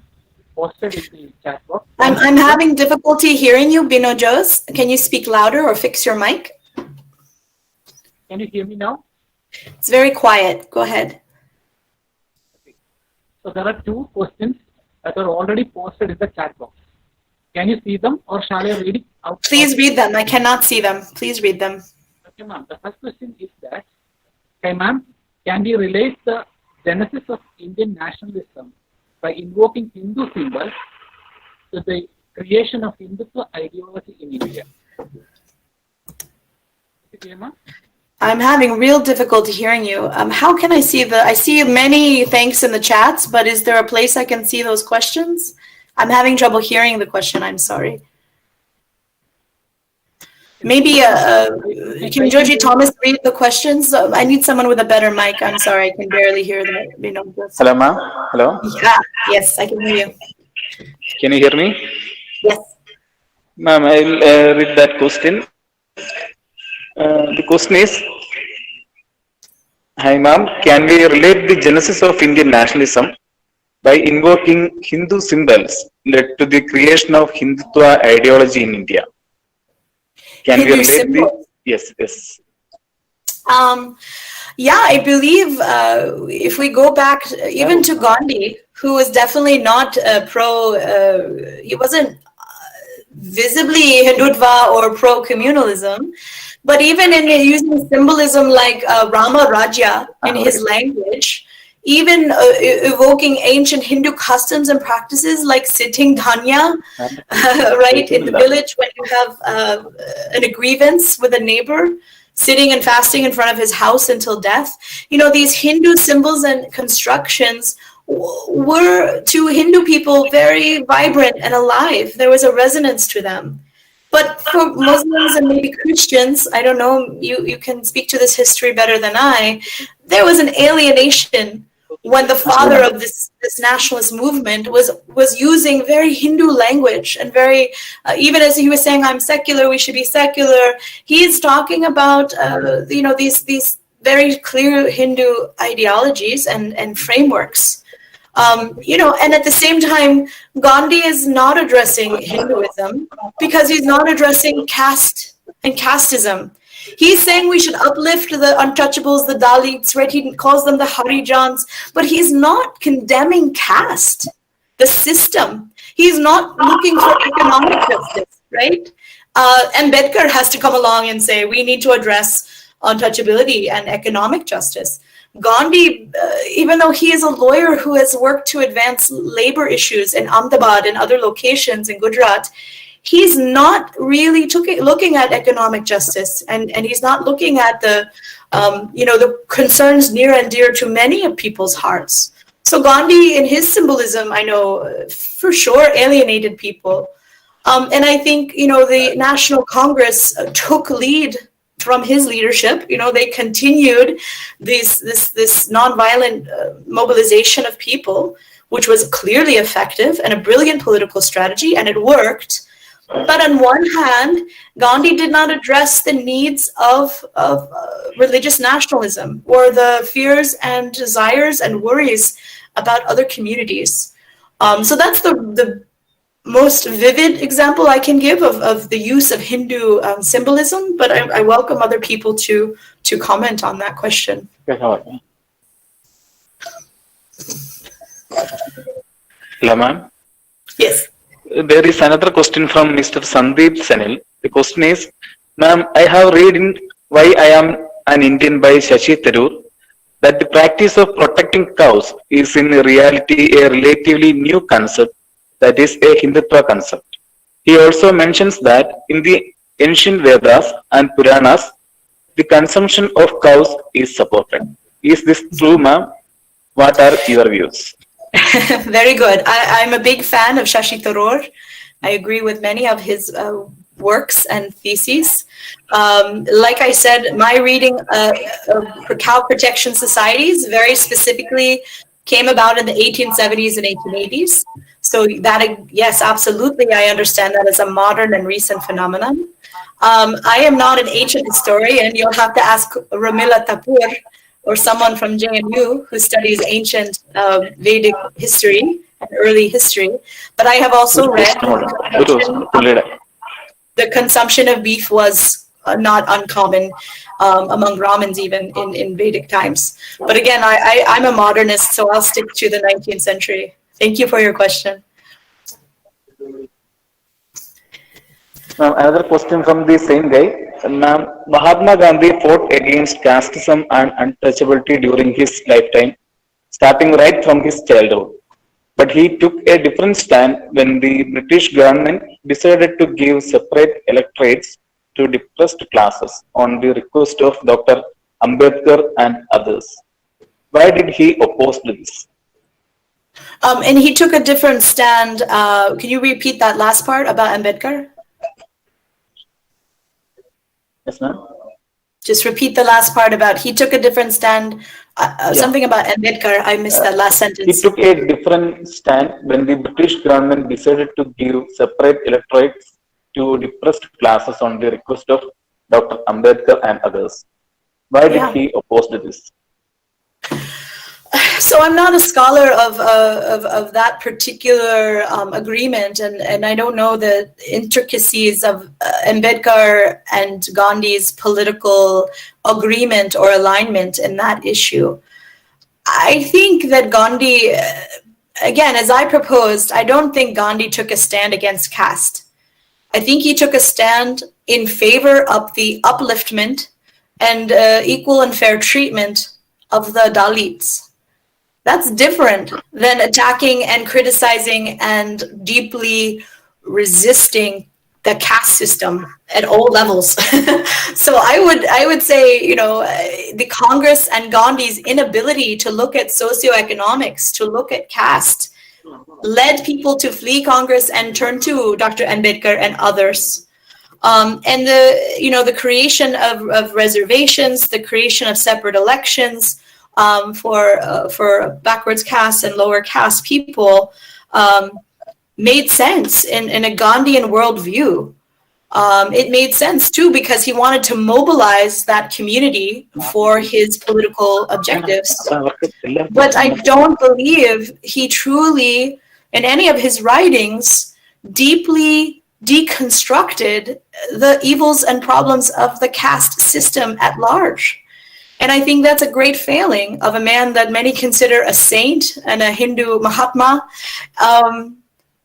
posted in the chat box. I'm having difficulty hearing you, Bino Jose. Can you speak louder or fix your mic? Can you hear me now? It's very quiet. Go ahead. Okay. So there are 2 questions that are already posted in the chat box. Can you see them, or shall I read it out? Please read them. I cannot see them. Please read them. Okay, ma'am. The first question is that, okay, ma'am, can we relate the genesis of Indian nationalism by invoking Hindu symbols to the creation of Hindutva ideology in India? Okay, ma'am? I'm having real difficulty hearing you. How can I see I see many thanks in the chats, but is there a place I can see those questions? I'm having trouble hearing the question. I'm sorry. Maybe can Joji Thomas read the questions? I need someone with a better mic. I'm sorry, I can barely hear that. Hello, ma'am. Hello. Yeah, yes, I can hear you. Can you hear me? Yes. Ma'am, I'll read that question. The question is, hi ma'am, can we relate the genesis of Indian nationalism by invoking Hindu symbols led to the creation of Hindutva ideology in India? Can Hindu we relate symbols? Yes, yes. Yeah, I believe if we go back even to Gandhi, who was definitely not he wasn't visibly Hindutva or pro-communalism, but even in using symbolism like Rama Rajya in his language, even evoking ancient Hindu customs and practices like sitting dhanya, right, in the village when you have an grievance with a neighbor, sitting and fasting in front of his house until death. You know, these Hindu symbols and constructions were to Hindu people very vibrant and alive. There was a resonance to them. But for Muslims and maybe Christians, I don't know, you can speak to this history better than I, there was an alienation when the father of this nationalist movement was using very Hindu language and very, even as he was saying, I'm secular, we should be secular, he is talking about, these very clear Hindu ideologies and frameworks. And at the same time, Gandhi is not addressing Hinduism because he's not addressing caste and casteism. He's saying we should uplift the untouchables, the Dalits, right? He calls them the Harijans, but he's not condemning caste, the system. He's not looking for economic justice, right? Ambedkar has to come along and say we need to address untouchability and economic justice. Gandhi, even though he is a lawyer who has worked to advance labor issues in Ahmedabad and other locations in Gujarat, he's not really looking at economic justice, and he's not looking at the the concerns near and dear to many of people's hearts. So Gandhi, in his symbolism, I know for sure alienated people. And I think, the National Congress took lead from his leadership. They continued this nonviolent mobilization of people, which was clearly effective and a brilliant political strategy, and it worked. But on one hand, Gandhi did not address the needs of religious nationalism or the fears and desires and worries about other communities. So that's the most vivid example I can give of the use of Hindu symbolism, but I welcome other people to comment on that question. Hello, ma'am. Yes. There is another question from Mr. Sandeep Senil. The question is, ma'am, I have read in Why I Am an Indian by Shashi Tharoor that the practice of protecting cows is in reality a relatively new concept, that is a Hindutva concept. He also mentions that in the ancient Vedas and Puranas, the consumption of cows is supported. Is this true, ma'am? What are your views? Very good. I'm a big fan of Shashi Tharoor. I agree with many of his works and theses. Like I said, my reading for cow protection societies very specifically came about in the 1870s and 1880s. So that, yes, absolutely, I understand that as a modern and recent phenomenon. I am not an ancient historian. You'll have to ask Ramila Tapur or someone from JMU who studies ancient Vedic history and early history. But I have also read the consumption of beef was not uncommon among Brahmins even in Vedic times. But again, I'm a modernist, so I'll stick to the 19th century. Thank you for your question. Now, another question from the same guy. Ma'am, Mahatma Gandhi fought against casteism and untouchability during his lifetime, starting right from his childhood. But he took a different stand when the British government decided to give separate electorates to depressed classes on the request of Dr. Ambedkar and others. Why did he oppose this? And he took a different stand. Can you repeat that last part about Ambedkar? Yes, ma'am. Just repeat the last part about he took a different stand. Something about Ambedkar. I missed that last sentence. He took a different stand when the British government decided to give separate electorates to depressed classes on the request of Dr. Ambedkar and others. Why did he oppose this? So I'm not a scholar of that particular agreement, and I don't know the intricacies of Ambedkar and Gandhi's political agreement or alignment in that issue. I think that Gandhi, again, as I proposed, I don't think Gandhi took a stand against caste. I think he took a stand in favor of the upliftment and equal and fair treatment of the Dalits. That's different than attacking and criticizing and deeply resisting the caste system at all levels. So I would say, the Congress and Gandhi's inability to look at socioeconomics, to look at caste, led people to flee Congress and turn to Dr. Ambedkar and others. And the creation of reservations, the creation of separate elections, for backwards caste and lower caste people made sense in a Gandhian worldview. It made sense too because he wanted to mobilize that community for his political objectives. But I don't believe he truly, in any of his writings, deeply deconstructed the evils and problems of the caste system at large. And I think that's a great failing of a man that many consider a saint and a Hindu Mahatma.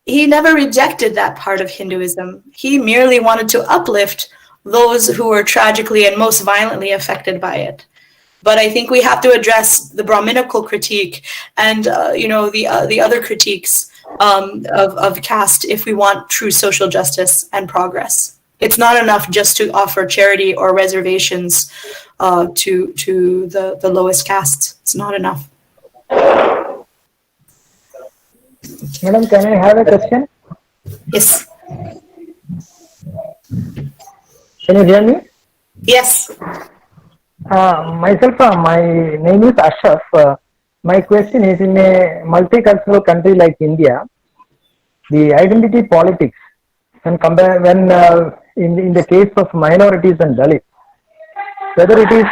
He never rejected that part of Hinduism. He merely wanted to uplift those who were tragically and most violently affected by it. But I think we have to address the Brahminical critique and the other critiques of caste if we want true social justice and progress. It's not enough just to offer charity or reservations to the lowest castes. It's not enough. Madam, can I have a question? Yes. Can you hear me? Yes. Myself, my name is Ashaf. My question is, in a multicultural country like India, the identity politics, when in the case of minorities and Dalits, whether it is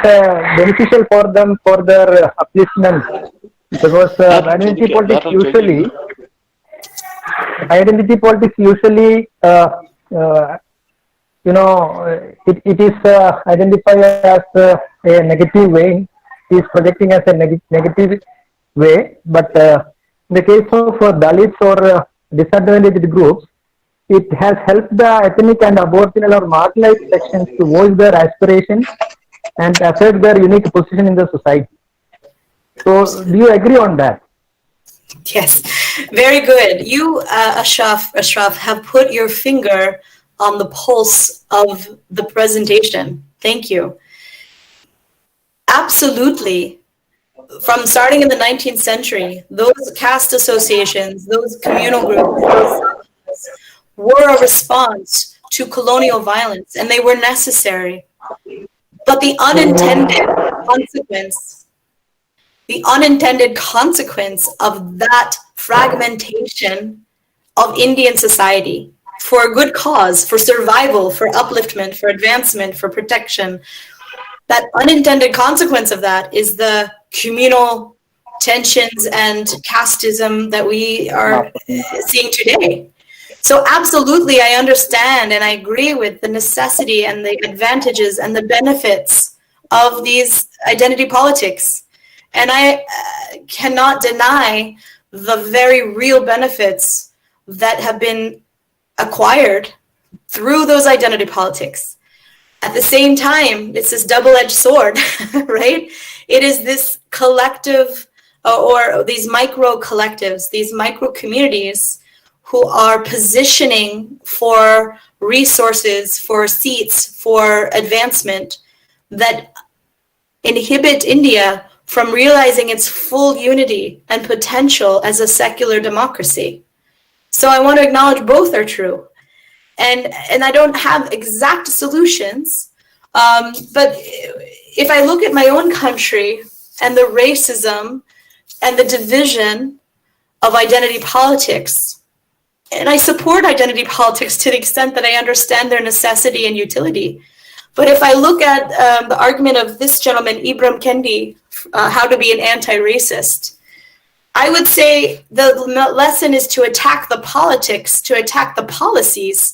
beneficial for them for their upliftment, because identity politics usually it is identified as a negative way, is projecting as a negative way, but in the case of Dalits or disadvantaged groups, it has helped the ethnic and aboriginal or marginalized sections to voice their aspirations and assert their unique position in the society. So, do you agree on that? Yes, very good. You, Ashraf, have put your finger on the pulse of the presentation. Thank you. Absolutely. From starting in the 19th century, those caste associations, those communal groups, those were a response to colonial violence, and they were necessary. But the unintended consequence of that fragmentation of Indian society for a good cause, for survival, for upliftment, for advancement, for protection, that unintended consequence of that is the communal tensions and casteism that we are seeing today. So absolutely, I understand and I agree with the necessity and the advantages and the benefits of these identity politics. And I cannot deny the very real benefits that have been acquired through those identity politics. At the same time, it's this double-edged sword, right? It is this collective or these micro collectives, these micro communities who are positioning for resources, for seats, for advancement that inhibit India from realizing its full unity and potential as a secular democracy. So I want to acknowledge both are true. And I don't have exact solutions, but if I look at my own country and the racism and the division of identity politics, and I support identity politics to the extent that I understand their necessity and utility. But if I look at the argument of this gentleman, Ibram Kendi, how to be an anti-racist, I would say the lesson is to attack the politics, to attack the policies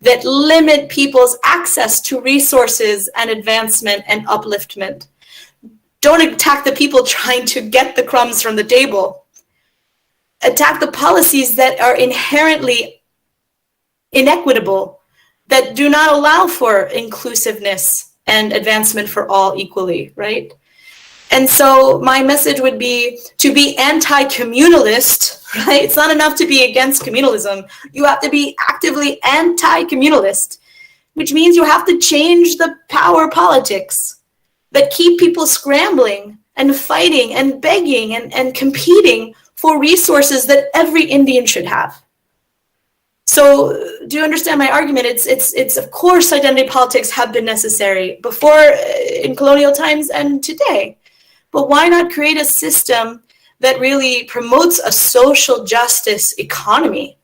that limit people's access to resources and advancement and upliftment. Don't attack the people trying to get the crumbs from the table. Attack the policies that are inherently inequitable, that do not allow for inclusiveness and advancement for all equally, right? And so my message would be to be anti-communalist, right? It's not enough to be against communalism. You have to be actively anti-communalist, which means you have to change the power politics that keep people scrambling and fighting and begging and competing for resources that every Indian should have. So do you understand my argument? It's of course identity politics have been necessary before in colonial times and today. But why not create a system that really promotes a social justice economy,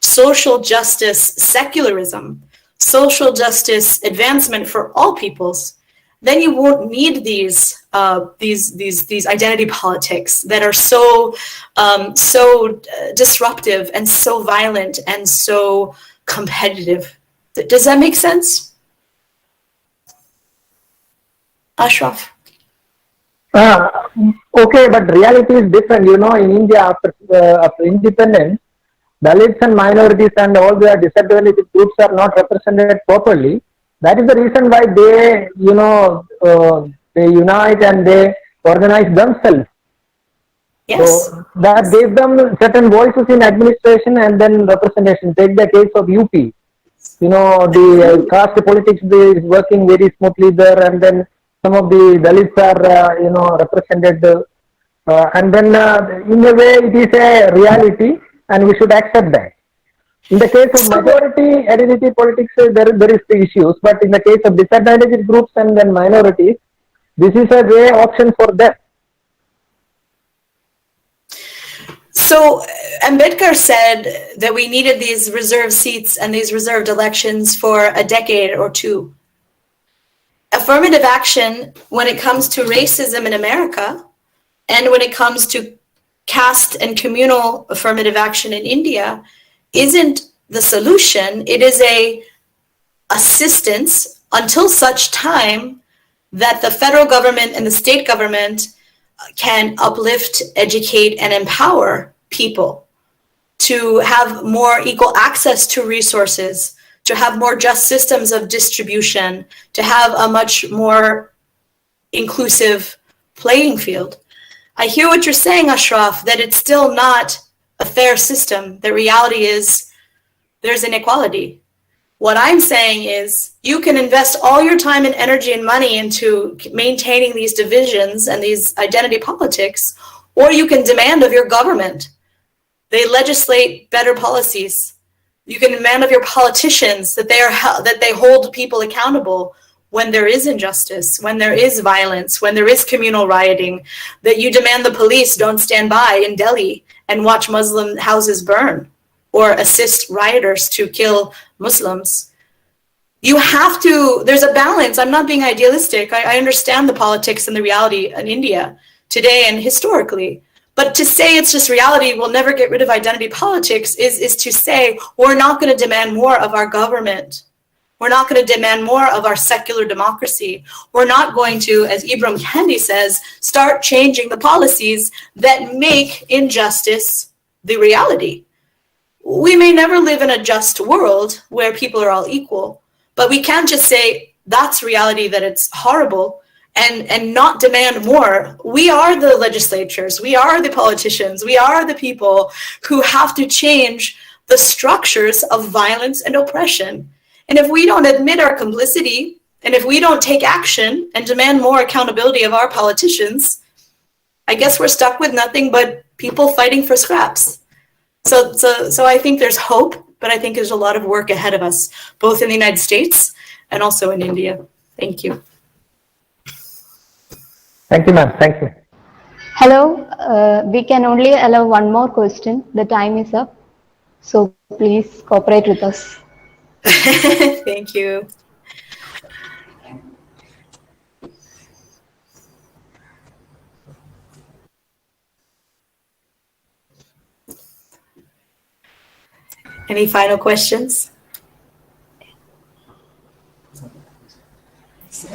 social justice secularism, social justice advancement for all peoples? Then you won't need these identity politics that are so disruptive and so violent and so competitive. Does that make sense, Ashraf? Okay, but reality is different. You know, in India, after independence, Dalits and minorities and all the disadvantaged groups are not represented properly. That is the reason why they, they unite and they organize themselves. Yes. So that gave them certain voices in administration and then representation. Take the case of UP. You know, the caste politics is working very smoothly there, and then some of the Dalits are, represented. And then in a way, it is a reality, and we should accept that. In the case of majority identity politics, there is the issues, but in the case of disadvantaged groups and then minorities, this is a way option for them. So Ambedkar said that we needed these reserved seats and these reserved elections for a decade or two. Affirmative action, when it comes to racism in America, and when it comes to caste and communal affirmative action in India, isn't the solution. It is a assistance until such time that the federal government and the state government can uplift, educate, and empower people to have more equal access to resources, to have more just systems of distribution, to have a much more inclusive playing field. I hear what you're saying, Ashraf, that it's still not a fair system. The reality is there's inequality. What I'm saying is you can invest all your time and energy and money into maintaining these divisions and these identity politics, or you can demand of your government. They legislate better policies. You can demand of your politicians that they hold people accountable when there is injustice, when there is violence, when there is communal rioting, that you demand the police don't stand by in Delhi and watch Muslim houses burn or assist rioters to kill Muslims. You have to, there's a balance. I'm not being idealistic. I understand the politics and the reality in India today and historically. But to say it's just reality, we'll never get rid of identity politics is to say we're not going to demand more of our government. We're not going to demand more of our secular democracy. We're not going to, as Ibram Kendi says, start changing the policies that make injustice the reality. We may never live in a just world where people are all equal, but we can't just say that's reality, that it's horrible, and not demand more. We are the legislatures, we are the politicians, we are the people who have to change the structures of violence and oppression. And if we don't admit our complicity, and if we don't take action and demand more accountability of our politicians, I guess we're stuck with nothing but people fighting for scraps. So I think there's hope, but I think there's a lot of work ahead of us, both in the United States and also in India. Thank you. Thank you, ma'am. Thank you. Hello, we can only allow one more question. The time is up. So please cooperate with us. Thank you. Any final questions?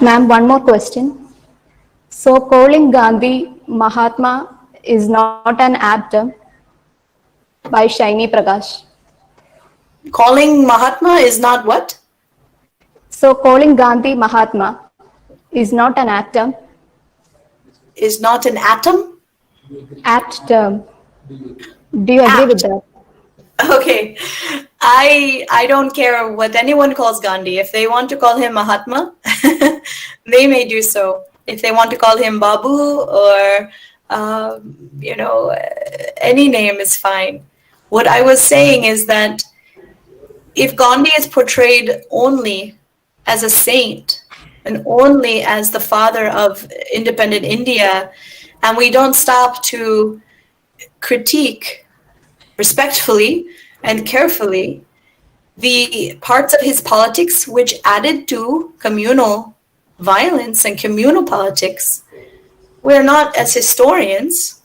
Ma'am, one more question. So calling Gandhi Mahatma is not an apt term by Shiny Prakash. Calling Mahatma is not what? So calling Gandhi Mahatma is not an apt term. Is not an atom? Apt term. Do you agree with that? Okay, I don't care what anyone calls Gandhi. If they want to call him Mahatma, they may do so. If they want to call him Babu or, any name is fine. What I was saying is that if Gandhi is portrayed only as a saint and only as the father of independent India, and we don't stop to critique respectfully and carefully the parts of his politics which added to communal violence and communal politics, we're not, as historians,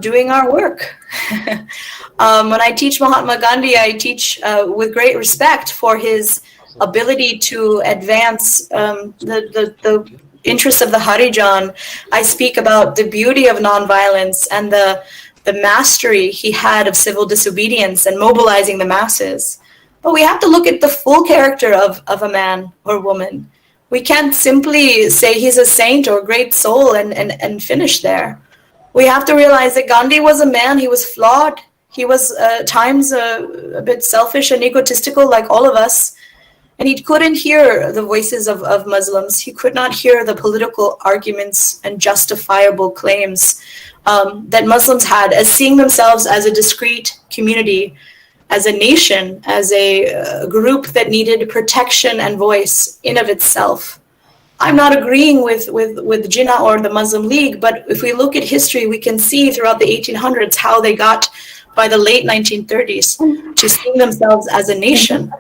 doing our work. When I teach Mahatma Gandhi, I teach with great respect for his ability to advance the interests of the Harijan. I speak about the beauty of nonviolence and the mastery he had of civil disobedience and mobilizing the masses. But we have to look at the full character of a man or woman. We can't simply say he's a saint or a great soul and finish there. We have to realize that Gandhi was a man, he was flawed. He was at times a bit selfish and egotistical like all of us. And he couldn't hear the voices of Muslims. He could not hear the political arguments and justifiable claims that Muslims had as seeing themselves as a discrete community, as a nation, as a group that needed protection and voice in of itself. I'm not agreeing with Jinnah or the Muslim League, but if we look at history, we can see throughout the 1800s how they got by the late 1930s to see themselves as a nation.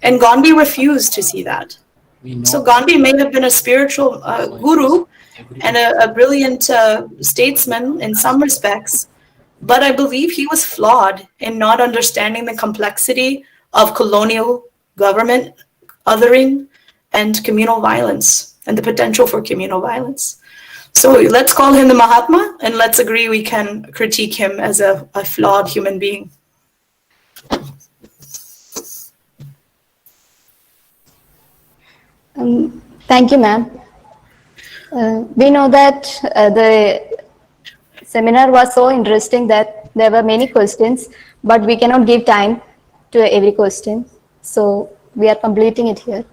And Gandhi refused to see that. So Gandhi may have been a spiritual guru and a brilliant statesman in some respects, but I believe he was flawed in not understanding the complexity of colonial government, othering, and communal violence, and the potential for communal violence. So let's call him the Mahatma, and let's agree we can critique him as a flawed human being. Thank you, ma'am. We know that the seminar was so interesting that there were many questions, but we cannot give time to every question. So we are completing it here.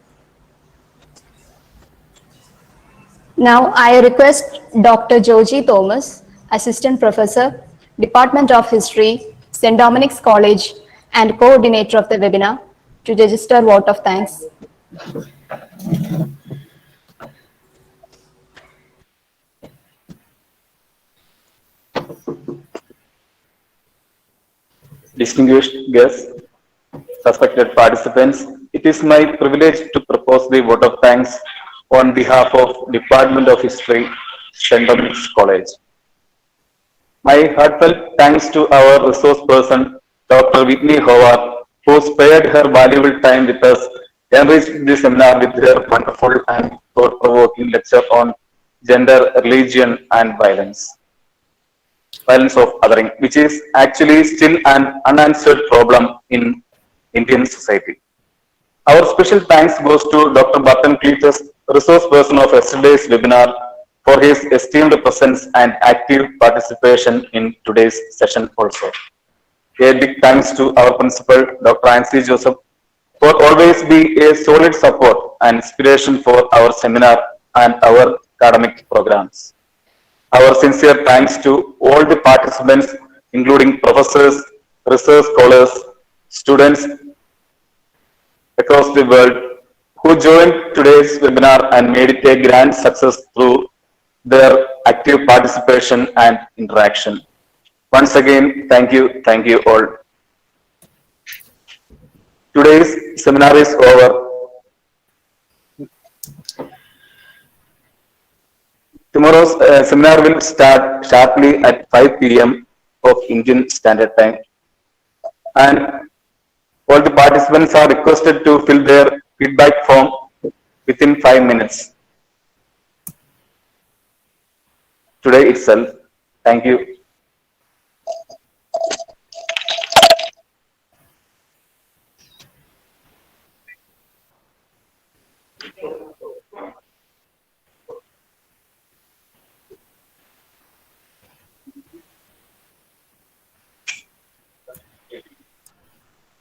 Now I request Dr. Joji Thomas, Assistant Professor, Department of History, St. Dominic's College, and coordinator of the webinar, to register vote of thanks. Distinguished guests, respected participants, it is my privilege to propose the vote of thanks on behalf of Department of History, St. Dominic's College. My heartfelt thanks to our resource person, Dr. Whitney Howarth, who spared her valuable time with us, enriched the seminar with her wonderful and thought-provoking lecture on gender, religion, and violence of othering, which is actually still an unanswered problem in Indian society. Our special thanks goes to Dr. Barton Cletus, resource person of yesterday's webinar, for his esteemed presence and active participation in today's session also. A big thanks to our principal, Dr. Nancy Joseph, for always being a solid support and inspiration for our seminar and our academic programs. Our sincere thanks to all the participants, including professors, research scholars, students across the world who joined today's webinar and made it a grand success through their active participation and interaction. Once again, thank you all. Today's seminar is over. Tomorrow's seminar will start sharply at 5 p.m. of Indian Standard Time. And all the participants are requested to fill their feedback form within 5 minutes. Today itself. Thank you.